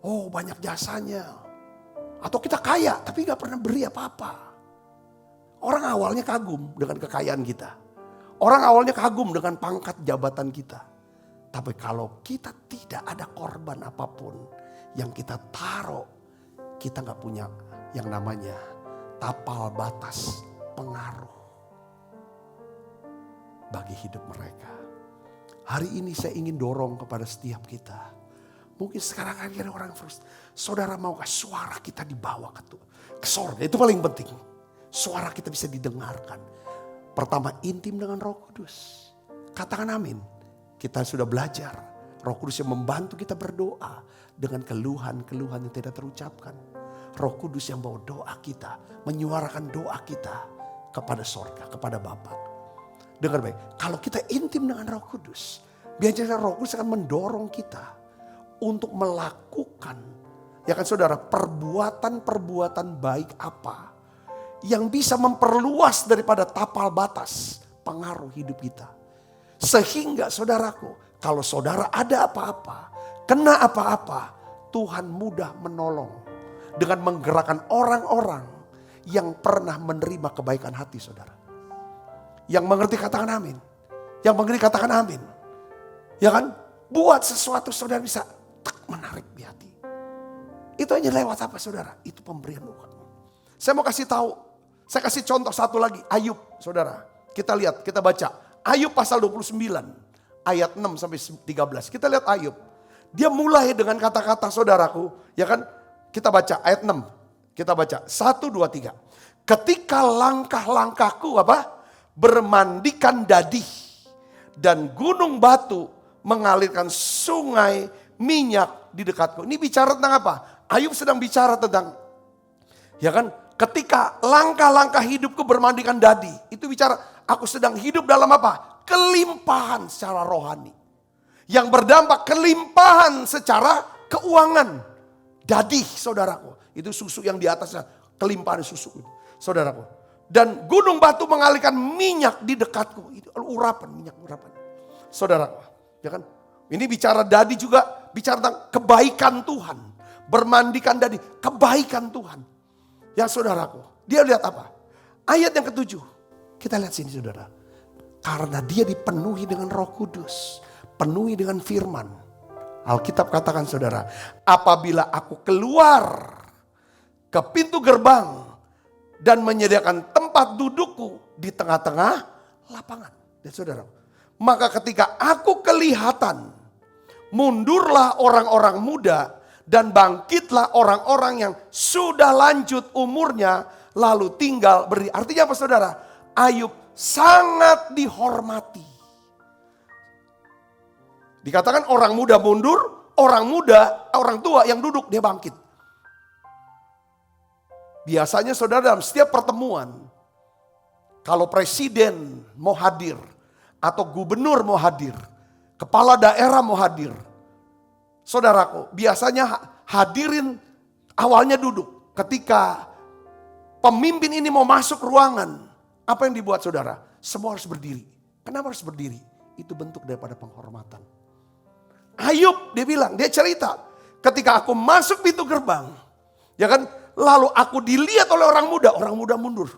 [SPEAKER 2] Oh banyak jasanya. Atau kita kaya tapi gak pernah beri apa-apa. Orang awalnya kagum dengan kekayaan kita. Orang awalnya kagum dengan pangkat jabatan kita. Tapi kalau kita tidak ada korban apapun yang kita taruh, kita gak punya yang namanya tapal batas pengaruh bagi hidup mereka. Hari ini saya ingin dorong kepada setiap kita. Mungkin sekarang akhirnya orang frustasi. Saudara maukah suara kita dibawa ke sorga? Itu paling penting. Suara kita bisa didengarkan. Pertama, intim dengan Roh Kudus. Katakan amin. Kita sudah belajar. Roh Kudus yang membantu kita berdoa dengan keluhan-keluhan yang tidak terucapkan. Roh Kudus yang bawa doa kita, menyuarakan doa kita kepada sorga, kepada Bapa. Dengar baik, kalau kita intim dengan Roh Kudus, biasanya Roh Kudus akan mendorong kita untuk melakukan, ya kan saudara, perbuatan-perbuatan baik apa yang bisa memperluas daripada tapal batas pengaruh hidup kita. Sehingga saudaraku, kalau saudara ada apa-apa, kena apa-apa, Tuhan mudah menolong dengan menggerakkan orang-orang yang pernah menerima kebaikan hati saudara. Yang mengerti katakan amin. Yang mengerti katakan amin. Ya kan? Buat sesuatu saudara bisa menarik di hati. Itu hanya lewat apa saudara? Itu pemberian Tuhan. Saya mau kasih tahu. Saya kasih contoh satu lagi. Ayub saudara. Kita lihat, kita baca. Ayub pasal 29. Ayat 6 sampai 13. Kita lihat Ayub. Dia mulai dengan kata-kata saudaraku. Ya kan? Kita baca ayat 6. Kita baca. 1, 2, 3. Ketika langkah-langkahku apa? Bermandikan dadih. Dan gunung batu mengalirkan sungai minyak di dekatku. Ini bicara tentang apa? Ayub sedang bicara tentang, ya kan, Ketika langkah-langkah hidupku bermandikan dadi. Itu bicara aku sedang hidup dalam apa? Kelimpahan secara rohani. Yang berdampak kelimpahan secara keuangan. Dadi saudaraku. Itu susu yang di atasnya. Kelimpahan susu. Saudaraku. Dan gunung batu mengalirkan minyak di dekatku. Itu urapan, minyak urapan. Saudaraku. Ya kan? Ini bicara dadi juga. Bicara tentang kebaikan Tuhan. Bermandikan dadi. Kebaikan Tuhan. Ya saudaraku. Dia lihat apa? Ayat yang ke-7. Kita lihat sini saudara. Karena dia dipenuhi dengan Roh Kudus. Penuhi dengan firman. Alkitab katakan saudara. Apabila aku keluar ke pintu gerbang. Dan menyediakan tempat dudukku di tengah-tengah lapangan. Dan saudara. Maka ketika aku kelihatan. Mundurlah orang-orang muda. Dan bangkitlah orang-orang yang sudah lanjut umurnya. Lalu tinggal berdiri. Artinya apa saudara? Ayub sangat dihormati. Dikatakan orang muda mundur. Orang muda, orang tua yang duduk dia bangkit. Biasanya saudara dalam setiap pertemuan. Kalau presiden mau hadir. Atau gubernur mau hadir. Kepala daerah mau hadir. Saudaraku, biasanya hadirin awalnya duduk. Ketika pemimpin ini mau masuk ruangan, apa yang dibuat saudara? Semua harus berdiri. Kenapa harus berdiri? Itu bentuk daripada penghormatan. Ayub dia bilang, dia cerita. Ketika aku masuk pintu gerbang, ya kan? Lalu aku dilihat oleh orang muda mundur.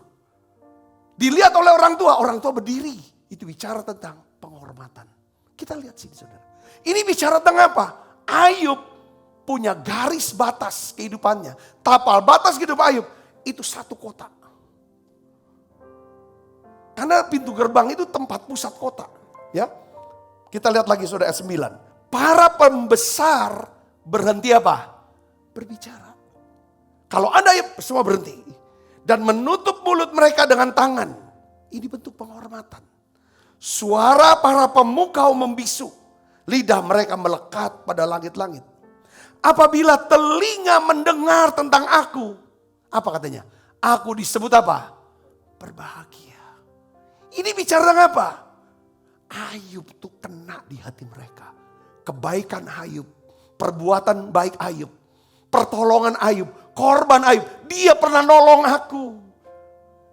[SPEAKER 2] Dilihat oleh orang tua berdiri. Itu bicara tentang penghormatan. Kita lihat sini saudara. Ini bicara tentang apa? Ayub punya garis batas kehidupannya. Tapal batas kehidupan Ayub itu satu kota. Karena pintu gerbang itu tempat pusat kota. Ya, kita lihat lagi saudara ayat 9. Para pembesar berhenti apa? Berbicara. Kalau Anda semua berhenti. Dan menutup mulut mereka dengan tangan. Ini bentuk penghormatan. Suara para pemukau membisu. Lidah mereka melekat pada langit-langit. Apabila telinga mendengar tentang aku. Apa katanya? Aku disebut apa? Berbahagia. Ini bicara tentang apa? Ayub tuh kena di hati mereka. Kebaikan Ayub. Perbuatan baik Ayub. Pertolongan Ayub. Korban Ayub. Dia pernah nolong aku.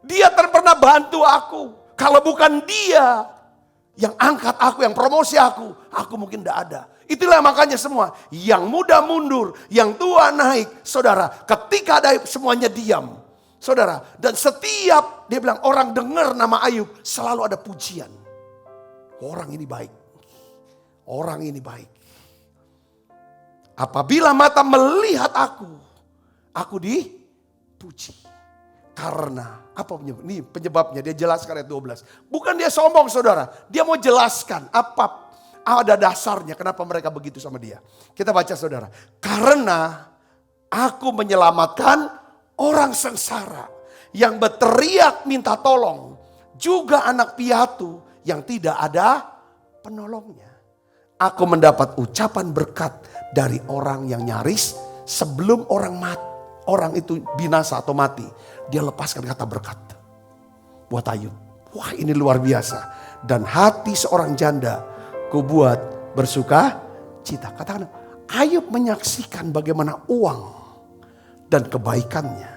[SPEAKER 2] Dia pernah bantu aku. Kalau bukan dia yang angkat aku, yang promosi aku mungkin tidak ada. Itulah makanya semua, yang muda mundur, yang tua naik. Saudara, ketika ada Ayub semuanya diam. Saudara, dan setiap dia bilang orang dengar nama Ayub selalu ada pujian. Orang ini baik. Orang ini baik. Apabila mata melihat aku dipuji. Karena apa penyebab? Ini penyebabnya dia jelaskan ayat 12. Bukan dia sombong saudara. Dia mau jelaskan apa ada dasarnya kenapa mereka begitu sama dia. Kita baca saudara. Karena aku menyelamatkan orang sengsara yang berteriak minta tolong. Juga anak piatu yang tidak ada penolongnya. Aku mendapat ucapan berkat dari orang yang nyaris sebelum orang itu binasa atau mati. Dia lepaskan kata berkat buat Ayub. Wah ini luar biasa. Dan hati seorang janda ku buat bersuka cita. Katakan Ayub menyaksikan bagaimana uang dan kebaikannya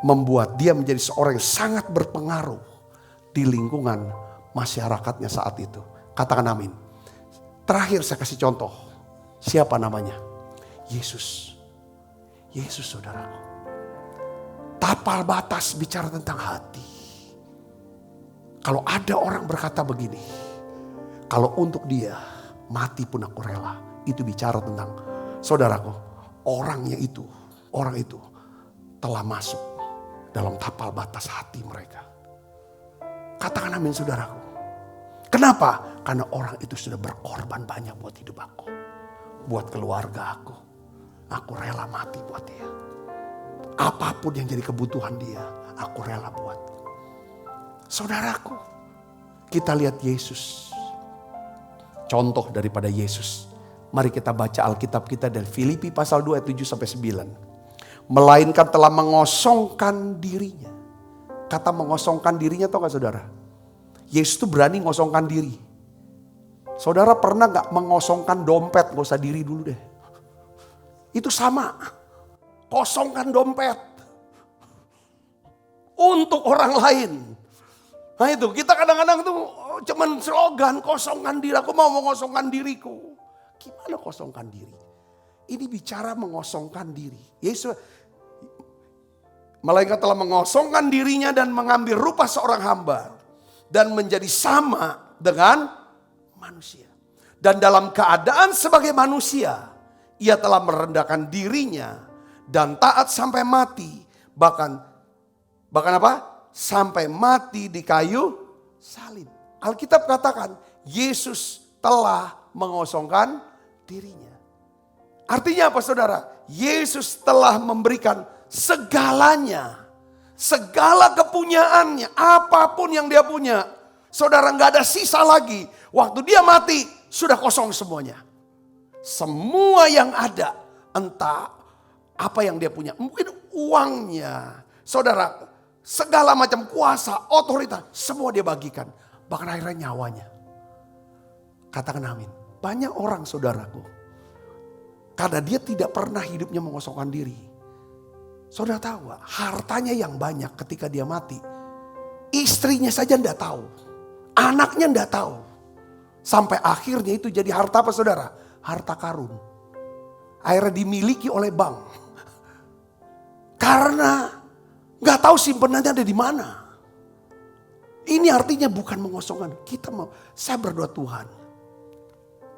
[SPEAKER 2] membuat dia menjadi seorang yang sangat berpengaruh di lingkungan masyarakatnya saat itu. Katakan amin. Terakhir saya kasih contoh. Siapa namanya? Yesus. Yesus saudaraku. Tapal batas bicara tentang hati. Kalau ada orang berkata begini. Kalau untuk dia mati pun aku rela. Itu bicara tentang saudaraku. Orang itu telah masuk dalam tapal batas hati mereka. Katakan amin saudaraku. Kenapa? Karena orang itu sudah berkorban banyak buat hidup aku. Buat keluarga aku. Aku rela mati buat dia. Apapun yang jadi kebutuhan dia, aku rela buat. Saudaraku, kita lihat Yesus. Contoh daripada Yesus. Mari kita baca Alkitab kita dari Filipi pasal 2 ayat 7 sampai 9. melainkan telah mengosongkan dirinya. Kata mengosongkan dirinya, tahu gak saudara? Yesus itu berani ngosongkan diri. Saudara pernah gak mengosongkan dompet? Gak usah diri dulu deh. Itu sama. Kosongkan dompet. Untuk orang lain. Nah itu kita kadang-kadang tuh cuman slogan kosongkan diri. Aku mau mengosongkan diriku. Gimana kosongkan diri? Ini bicara mengosongkan diri. Yesus, malaikat telah mengosongkan dirinya dan mengambil rupa seorang hamba. Dan menjadi sama dengan manusia. Dan dalam keadaan sebagai manusia, ia telah merendahkan dirinya dan taat sampai mati. Bahkan apa? Sampai mati di kayu salib. Alkitab katakan Yesus telah mengosongkan dirinya. Artinya apa saudara? Yesus telah memberikan segalanya. Segala kepunyaannya, apapun yang dia punya. Saudara gak ada sisa lagi. Waktu dia mati, sudah kosong semuanya. Semua yang ada, entah apa yang dia punya. Mungkin uangnya. Saudara, segala macam kuasa, otoritas, semua dia bagikan. Bahkan akhirnya nyawanya. Katakan amin. Banyak orang saudaraku. Karena dia tidak pernah hidupnya mengosongkan diri. Saudara tahu gak? Hartanya yang banyak ketika dia mati. Istrinya saja tidak tahu. Anaknya tidak tahu. Sampai akhirnya itu jadi harta apa saudara? Harta karun. Akhirnya dimiliki oleh bank. Karena gak tahu simpenannya ada di mana. Ini artinya bukan mengosongkan. Saya berdoa Tuhan.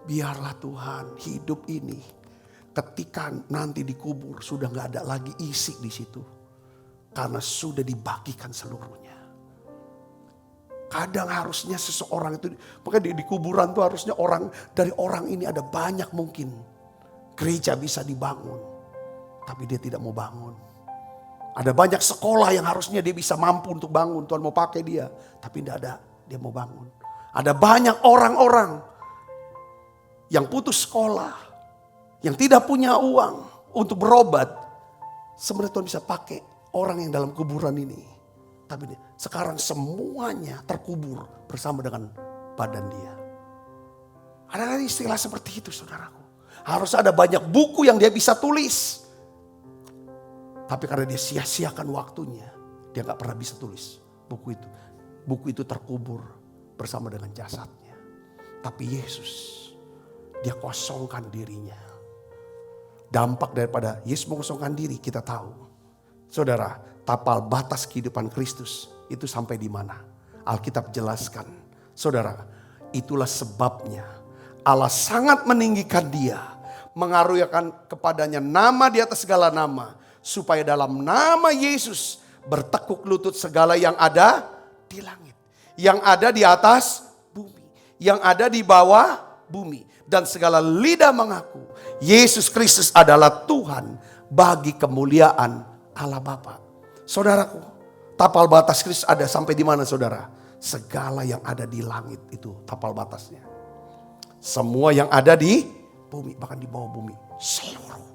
[SPEAKER 2] Biarlah Tuhan hidup ini. Ketika nanti dikubur sudah gak ada lagi isi di situ. Karena sudah dibagikan seluruhnya. Kadang harusnya seseorang itu, makanya di kuburan tuh harusnya dari orang ini ada banyak mungkin. Gereja bisa dibangun. Tapi dia tidak mau bangun. Ada banyak sekolah yang harusnya dia bisa mampu untuk bangun. Tuhan mau pakai dia. Tapi tidak ada, dia mau bangun. Ada banyak orang-orang yang putus sekolah. Yang tidak punya uang untuk berobat. Sebenarnya Tuhan bisa pakai orang yang dalam kuburan ini. Tapi sekarang semuanya terkubur bersama dengan badan dia. Ada istilah seperti itu saudaraku. Harus ada banyak buku yang dia bisa tulis. Tapi karena dia sia-siakan waktunya. Dia gak pernah bisa tulis buku itu. Buku itu terkubur bersama dengan jasadnya. Tapi Yesus, dia kosongkan dirinya. Dampak daripada Yesus mengosongkan diri kita tahu. Saudara, tapal batas kehidupan Kristus itu sampai di mana? Alkitab jelaskan. Saudara, itulah sebabnya Allah sangat meninggikan dia. Mengaruniakan kepadanya nama di atas segala nama. Supaya dalam nama Yesus bertekuk lutut segala yang ada di langit. Yang ada di atas bumi. Yang ada di bawah bumi. Dan segala lidah mengaku Yesus Kristus adalah Tuhan bagi kemuliaan Allah Bapa. Saudaraku, tapal batas Kristus ada sampai di mana saudara? Segala yang ada di langit itu tapal batasnya. Semua yang ada di bumi, bahkan di bawah bumi. Seluruh.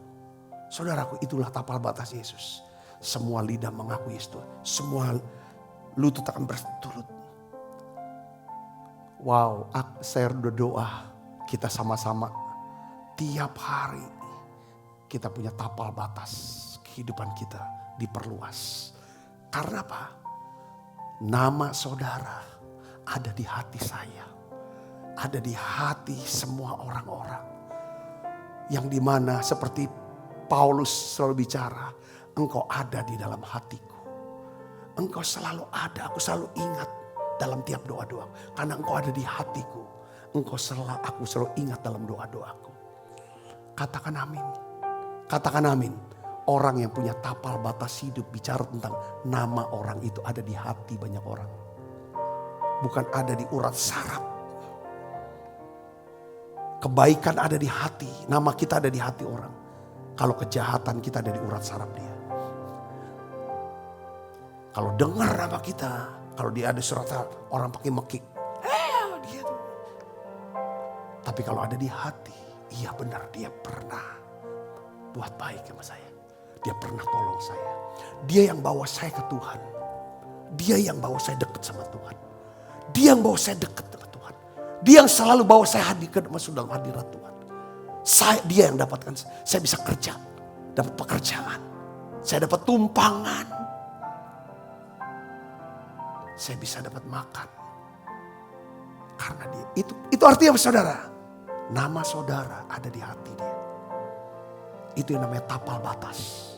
[SPEAKER 2] Saudaraku, itulah tapal batas Yesus. Semua lidah mengaku Yesus Tuhan. Semua lutut akan berturut. Wow, saya berdoa kita sama-sama tiap hari kita punya tapal batas kehidupan kita diperluas. Karena apa? Nama saudara ada di hati saya. Ada di hati semua orang-orang. Yang dimana seperti Paulus selalu bicara, engkau ada di dalam hatiku. Engkau selalu ada, aku selalu ingat dalam tiap doa-doa. Karena engkau ada di hatiku. Aku selalu ingat dalam doa-doaku. Katakan amin. Katakan amin. Orang yang punya tapal batas hidup bicara tentang nama orang itu ada di hati banyak orang. Bukan ada di urat saraf. Kebaikan ada di hati. Nama kita ada di hati orang. Kalau kejahatan kita ada di urat saraf dia. Kalau dengar nama kita. Kalau dia ada surat orang pakai mekik. Dia tuh. Tapi kalau ada di hati. Iya benar dia pernah buat baik sama saya. Dia pernah tolong saya. Dia yang bawa saya ke Tuhan. Dia yang bawa saya dekat sama Tuhan. Dia yang bawa saya dekat sama Tuhan. Dia yang selalu bawa saya masuk dalam hadirat Tuhan. Dia yang dapatkan, saya bisa kerja, dapat pekerjaan. Saya dapat tumpangan. Saya bisa dapat makan. Karena dia, itu artinya saudara. Nama saudara ada di hati dia. Itu yang namanya tapal batas.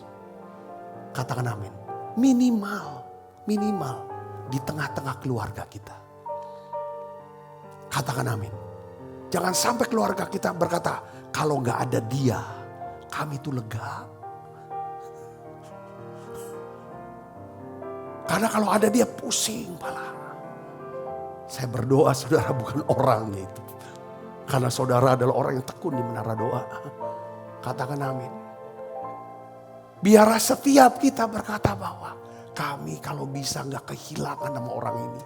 [SPEAKER 2] Katakan amin. Minimal di tengah-tengah keluarga kita. Katakan amin. Jangan sampai keluarga kita berkata, kalau gak ada dia, kami itu lega. Karena kalau ada dia pusing pala. Saya berdoa saudara bukan orangnya itu. Karena saudara adalah orang yang tekun di menara doa. Katakan amin. Biar setiap kita berkata bahwa kami kalau bisa gak kehilangan nama orang ini.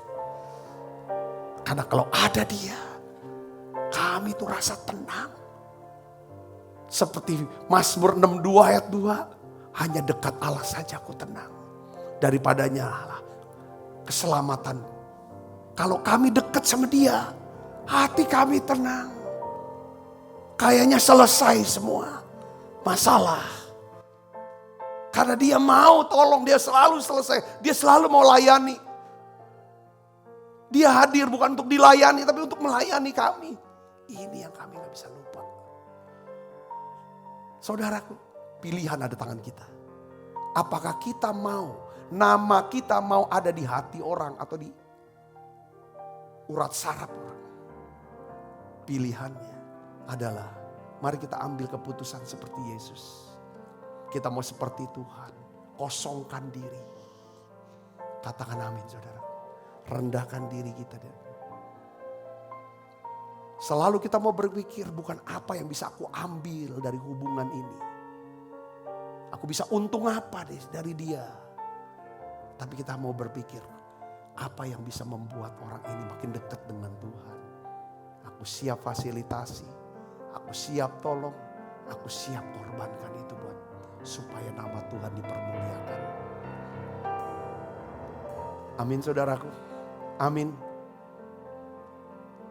[SPEAKER 2] Karena kalau ada dia, kami itu rasa tenang. Seperti Mazmur 62 ayat 2, hanya dekat Allah saja aku tenang. Daripadanya keselamatan. Kalau kami dekat sama dia, hati kami tenang. Kayaknya selesai semua masalah. Karena dia mau tolong, dia selalu selesai. Dia selalu mau layani. Dia hadir bukan untuk dilayani, tapi untuk melayani kami. Ini yang kami gak bisa lupa. Saudaraku, pilihan ada tangan kita. Apakah kita mau, nama kita mau ada di hati orang atau di urat saraf orang. Pilihannya adalah mari kita ambil keputusan seperti Yesus. Kita mau seperti Tuhan. Kosongkan diri. Katakan amin saudara. Rendahkan diri kita. Selalu kita mau berpikir bukan apa yang bisa aku ambil dari hubungan ini. Aku bisa untung apa dari dia. Tapi kita mau berpikir apa yang bisa membuat orang ini makin dekat dengan Tuhan. Aku siap fasilitasi, aku siap tolong, aku siap korbankan itu buat supaya nama Tuhan dipermuliakan. Amin saudaraku, amin.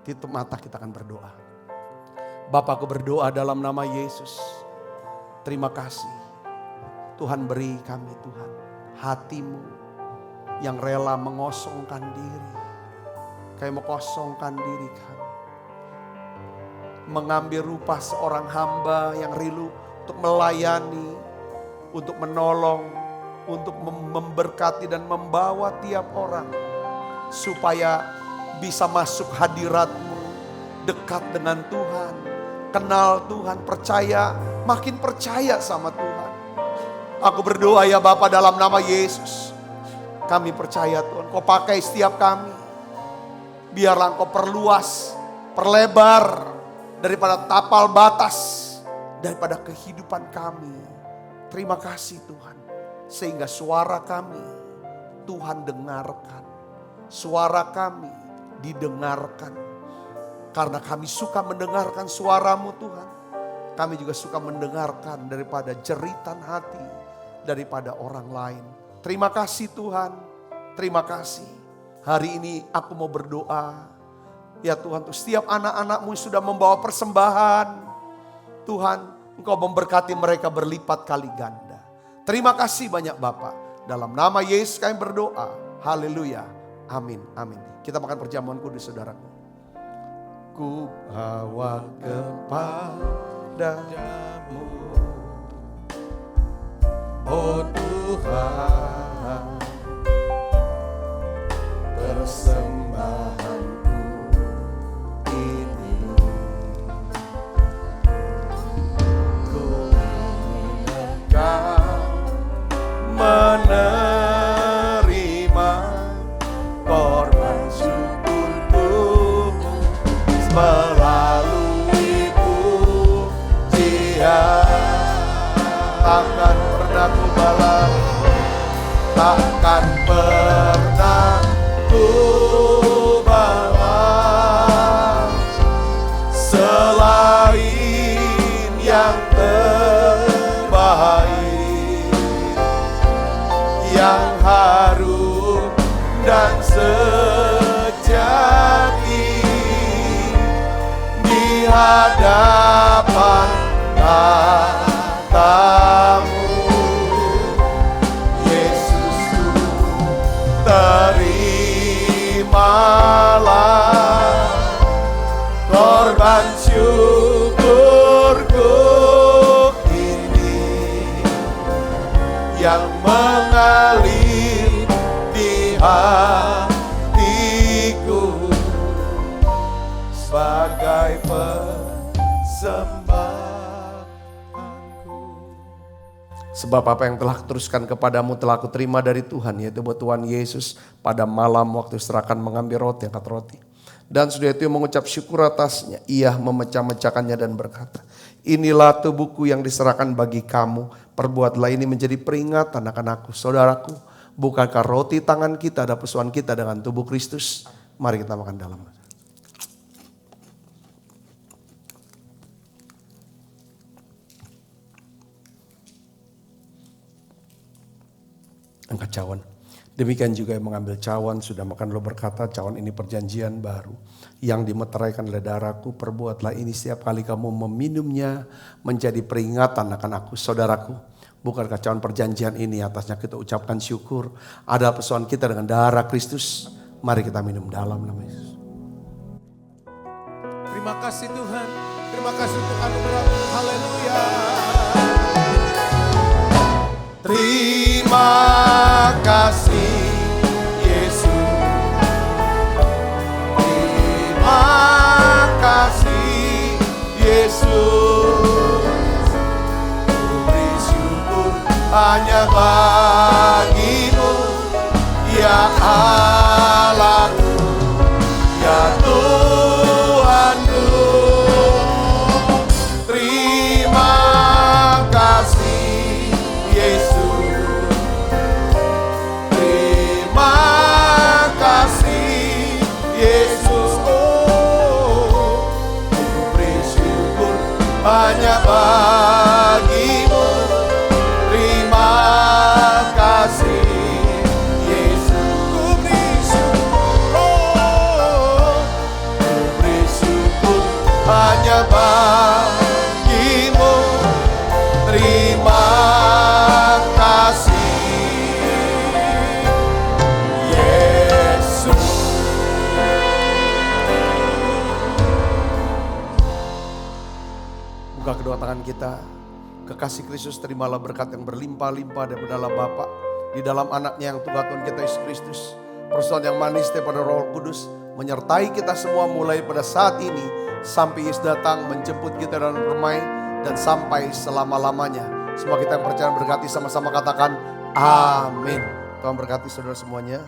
[SPEAKER 2] Tutup mata kita akan berdoa. Bapa, aku berdoa dalam nama Yesus. Terima kasih. Tuhan beri kami Tuhan hatimu yang rela mengosongkan diri. Kayak mengosongkan diri kami. Mengambil rupa seorang hamba yang rindu untuk melayani, untuk menolong, untuk memberkati dan membawa tiap orang. Supaya bisa masuk hadirat-Mu, dekat dengan Tuhan, kenal Tuhan, percaya, makin percaya sama Tuhan. Aku berdoa ya Bapa dalam nama Yesus. Kami percaya Tuhan, Kau pakai setiap kami. Biarlah Kau perluas, perlebar daripada tapal batas, daripada kehidupan kami. Terima kasih Tuhan. Sehingga suara kami Tuhan dengarkan. Suara kami didengarkan. Karena kami suka mendengarkan suara-Mu Tuhan. Kami juga suka mendengarkan daripada jeritan hati daripada orang lain. Terima kasih Tuhan, terima kasih. Hari ini aku mau berdoa. Ya Tuhan, untuk setiap anak-anak-Mu sudah membawa persembahan. Tuhan, Engkau memberkati mereka berlipat kali ganda. Terima kasih banyak Bapa. Dalam nama Yesus kami berdoa. Haleluya. Amin, amin. Kita makan perjamuan kudus saudaraku. Ku bawa kepadamu, oh Tuhan, persembahanku ini. Ku engkau menerima korban syukurku melalui pujian. Takkan pernah ku balas, takkan pernah ku balas selain yang terbaik.
[SPEAKER 3] hadapan matamu. Yesusku, terimalah korban syukurku ini yang mengalir di hatiku sebagai persembahanku.
[SPEAKER 2] Sebab apa yang telah kuteruskan kepadamu telah kuterima dari Tuhan, yaitu bahwa Tuhan Yesus pada malam waktu serahkan mengambil roti, angkat roti. Dan sudah itu mengucap syukur atasnya, ia memecah-mecahkannya dan berkata, inilah tubuhku yang diserahkan bagi kamu, perbuatlah ini menjadi peringatan akan aku. Saudaraku, bukankah roti tangan kita ada persoalan kita dengan tubuh Kristus? Mari kita makan dalam. Angkat cawan. Demikian juga yang mengambil cawan sudah makan lo berkata, cawan ini perjanjian baru yang dimeteraikan oleh darahku, perbuatlah ini setiap kali kamu meminumnya menjadi peringatan akan aku. Saudaraku, bukankah cawan perjanjian ini atasnya kita ucapkan syukur, ada persoalan kita dengan darah Kristus. Mari kita minum dalam nama Yesus.
[SPEAKER 3] Terima kasih Tuhan, terima kasih untuk anugerah. Haleluya. Terima kasih Yesus, terima kasih Yesus, ku beri syukur hanya bagimu, ya Allahku, ya Tuhanku. Terima kasih Yesus, hanya bagimu. Terima kasih Yesus, ku beri syukur hanya bagimu. Terima kasih Yesus.
[SPEAKER 2] Buka kedua tangan kita. Kekasih Kristus, terimalah berkat yang berlimpah-limpah daripada Allah Bapa, di dalam anaknya yang Tuhan kita Yesus Kristus. Persekutuan yang manis daripada Roh Kudus menyertai kita semua mulai pada saat ini sampai Yesus datang menjemput kita dalam permai dan sampai selama-lamanya. Semua kita yang percaya berkati sama-sama katakan amin. Tuhan berkati saudara semuanya.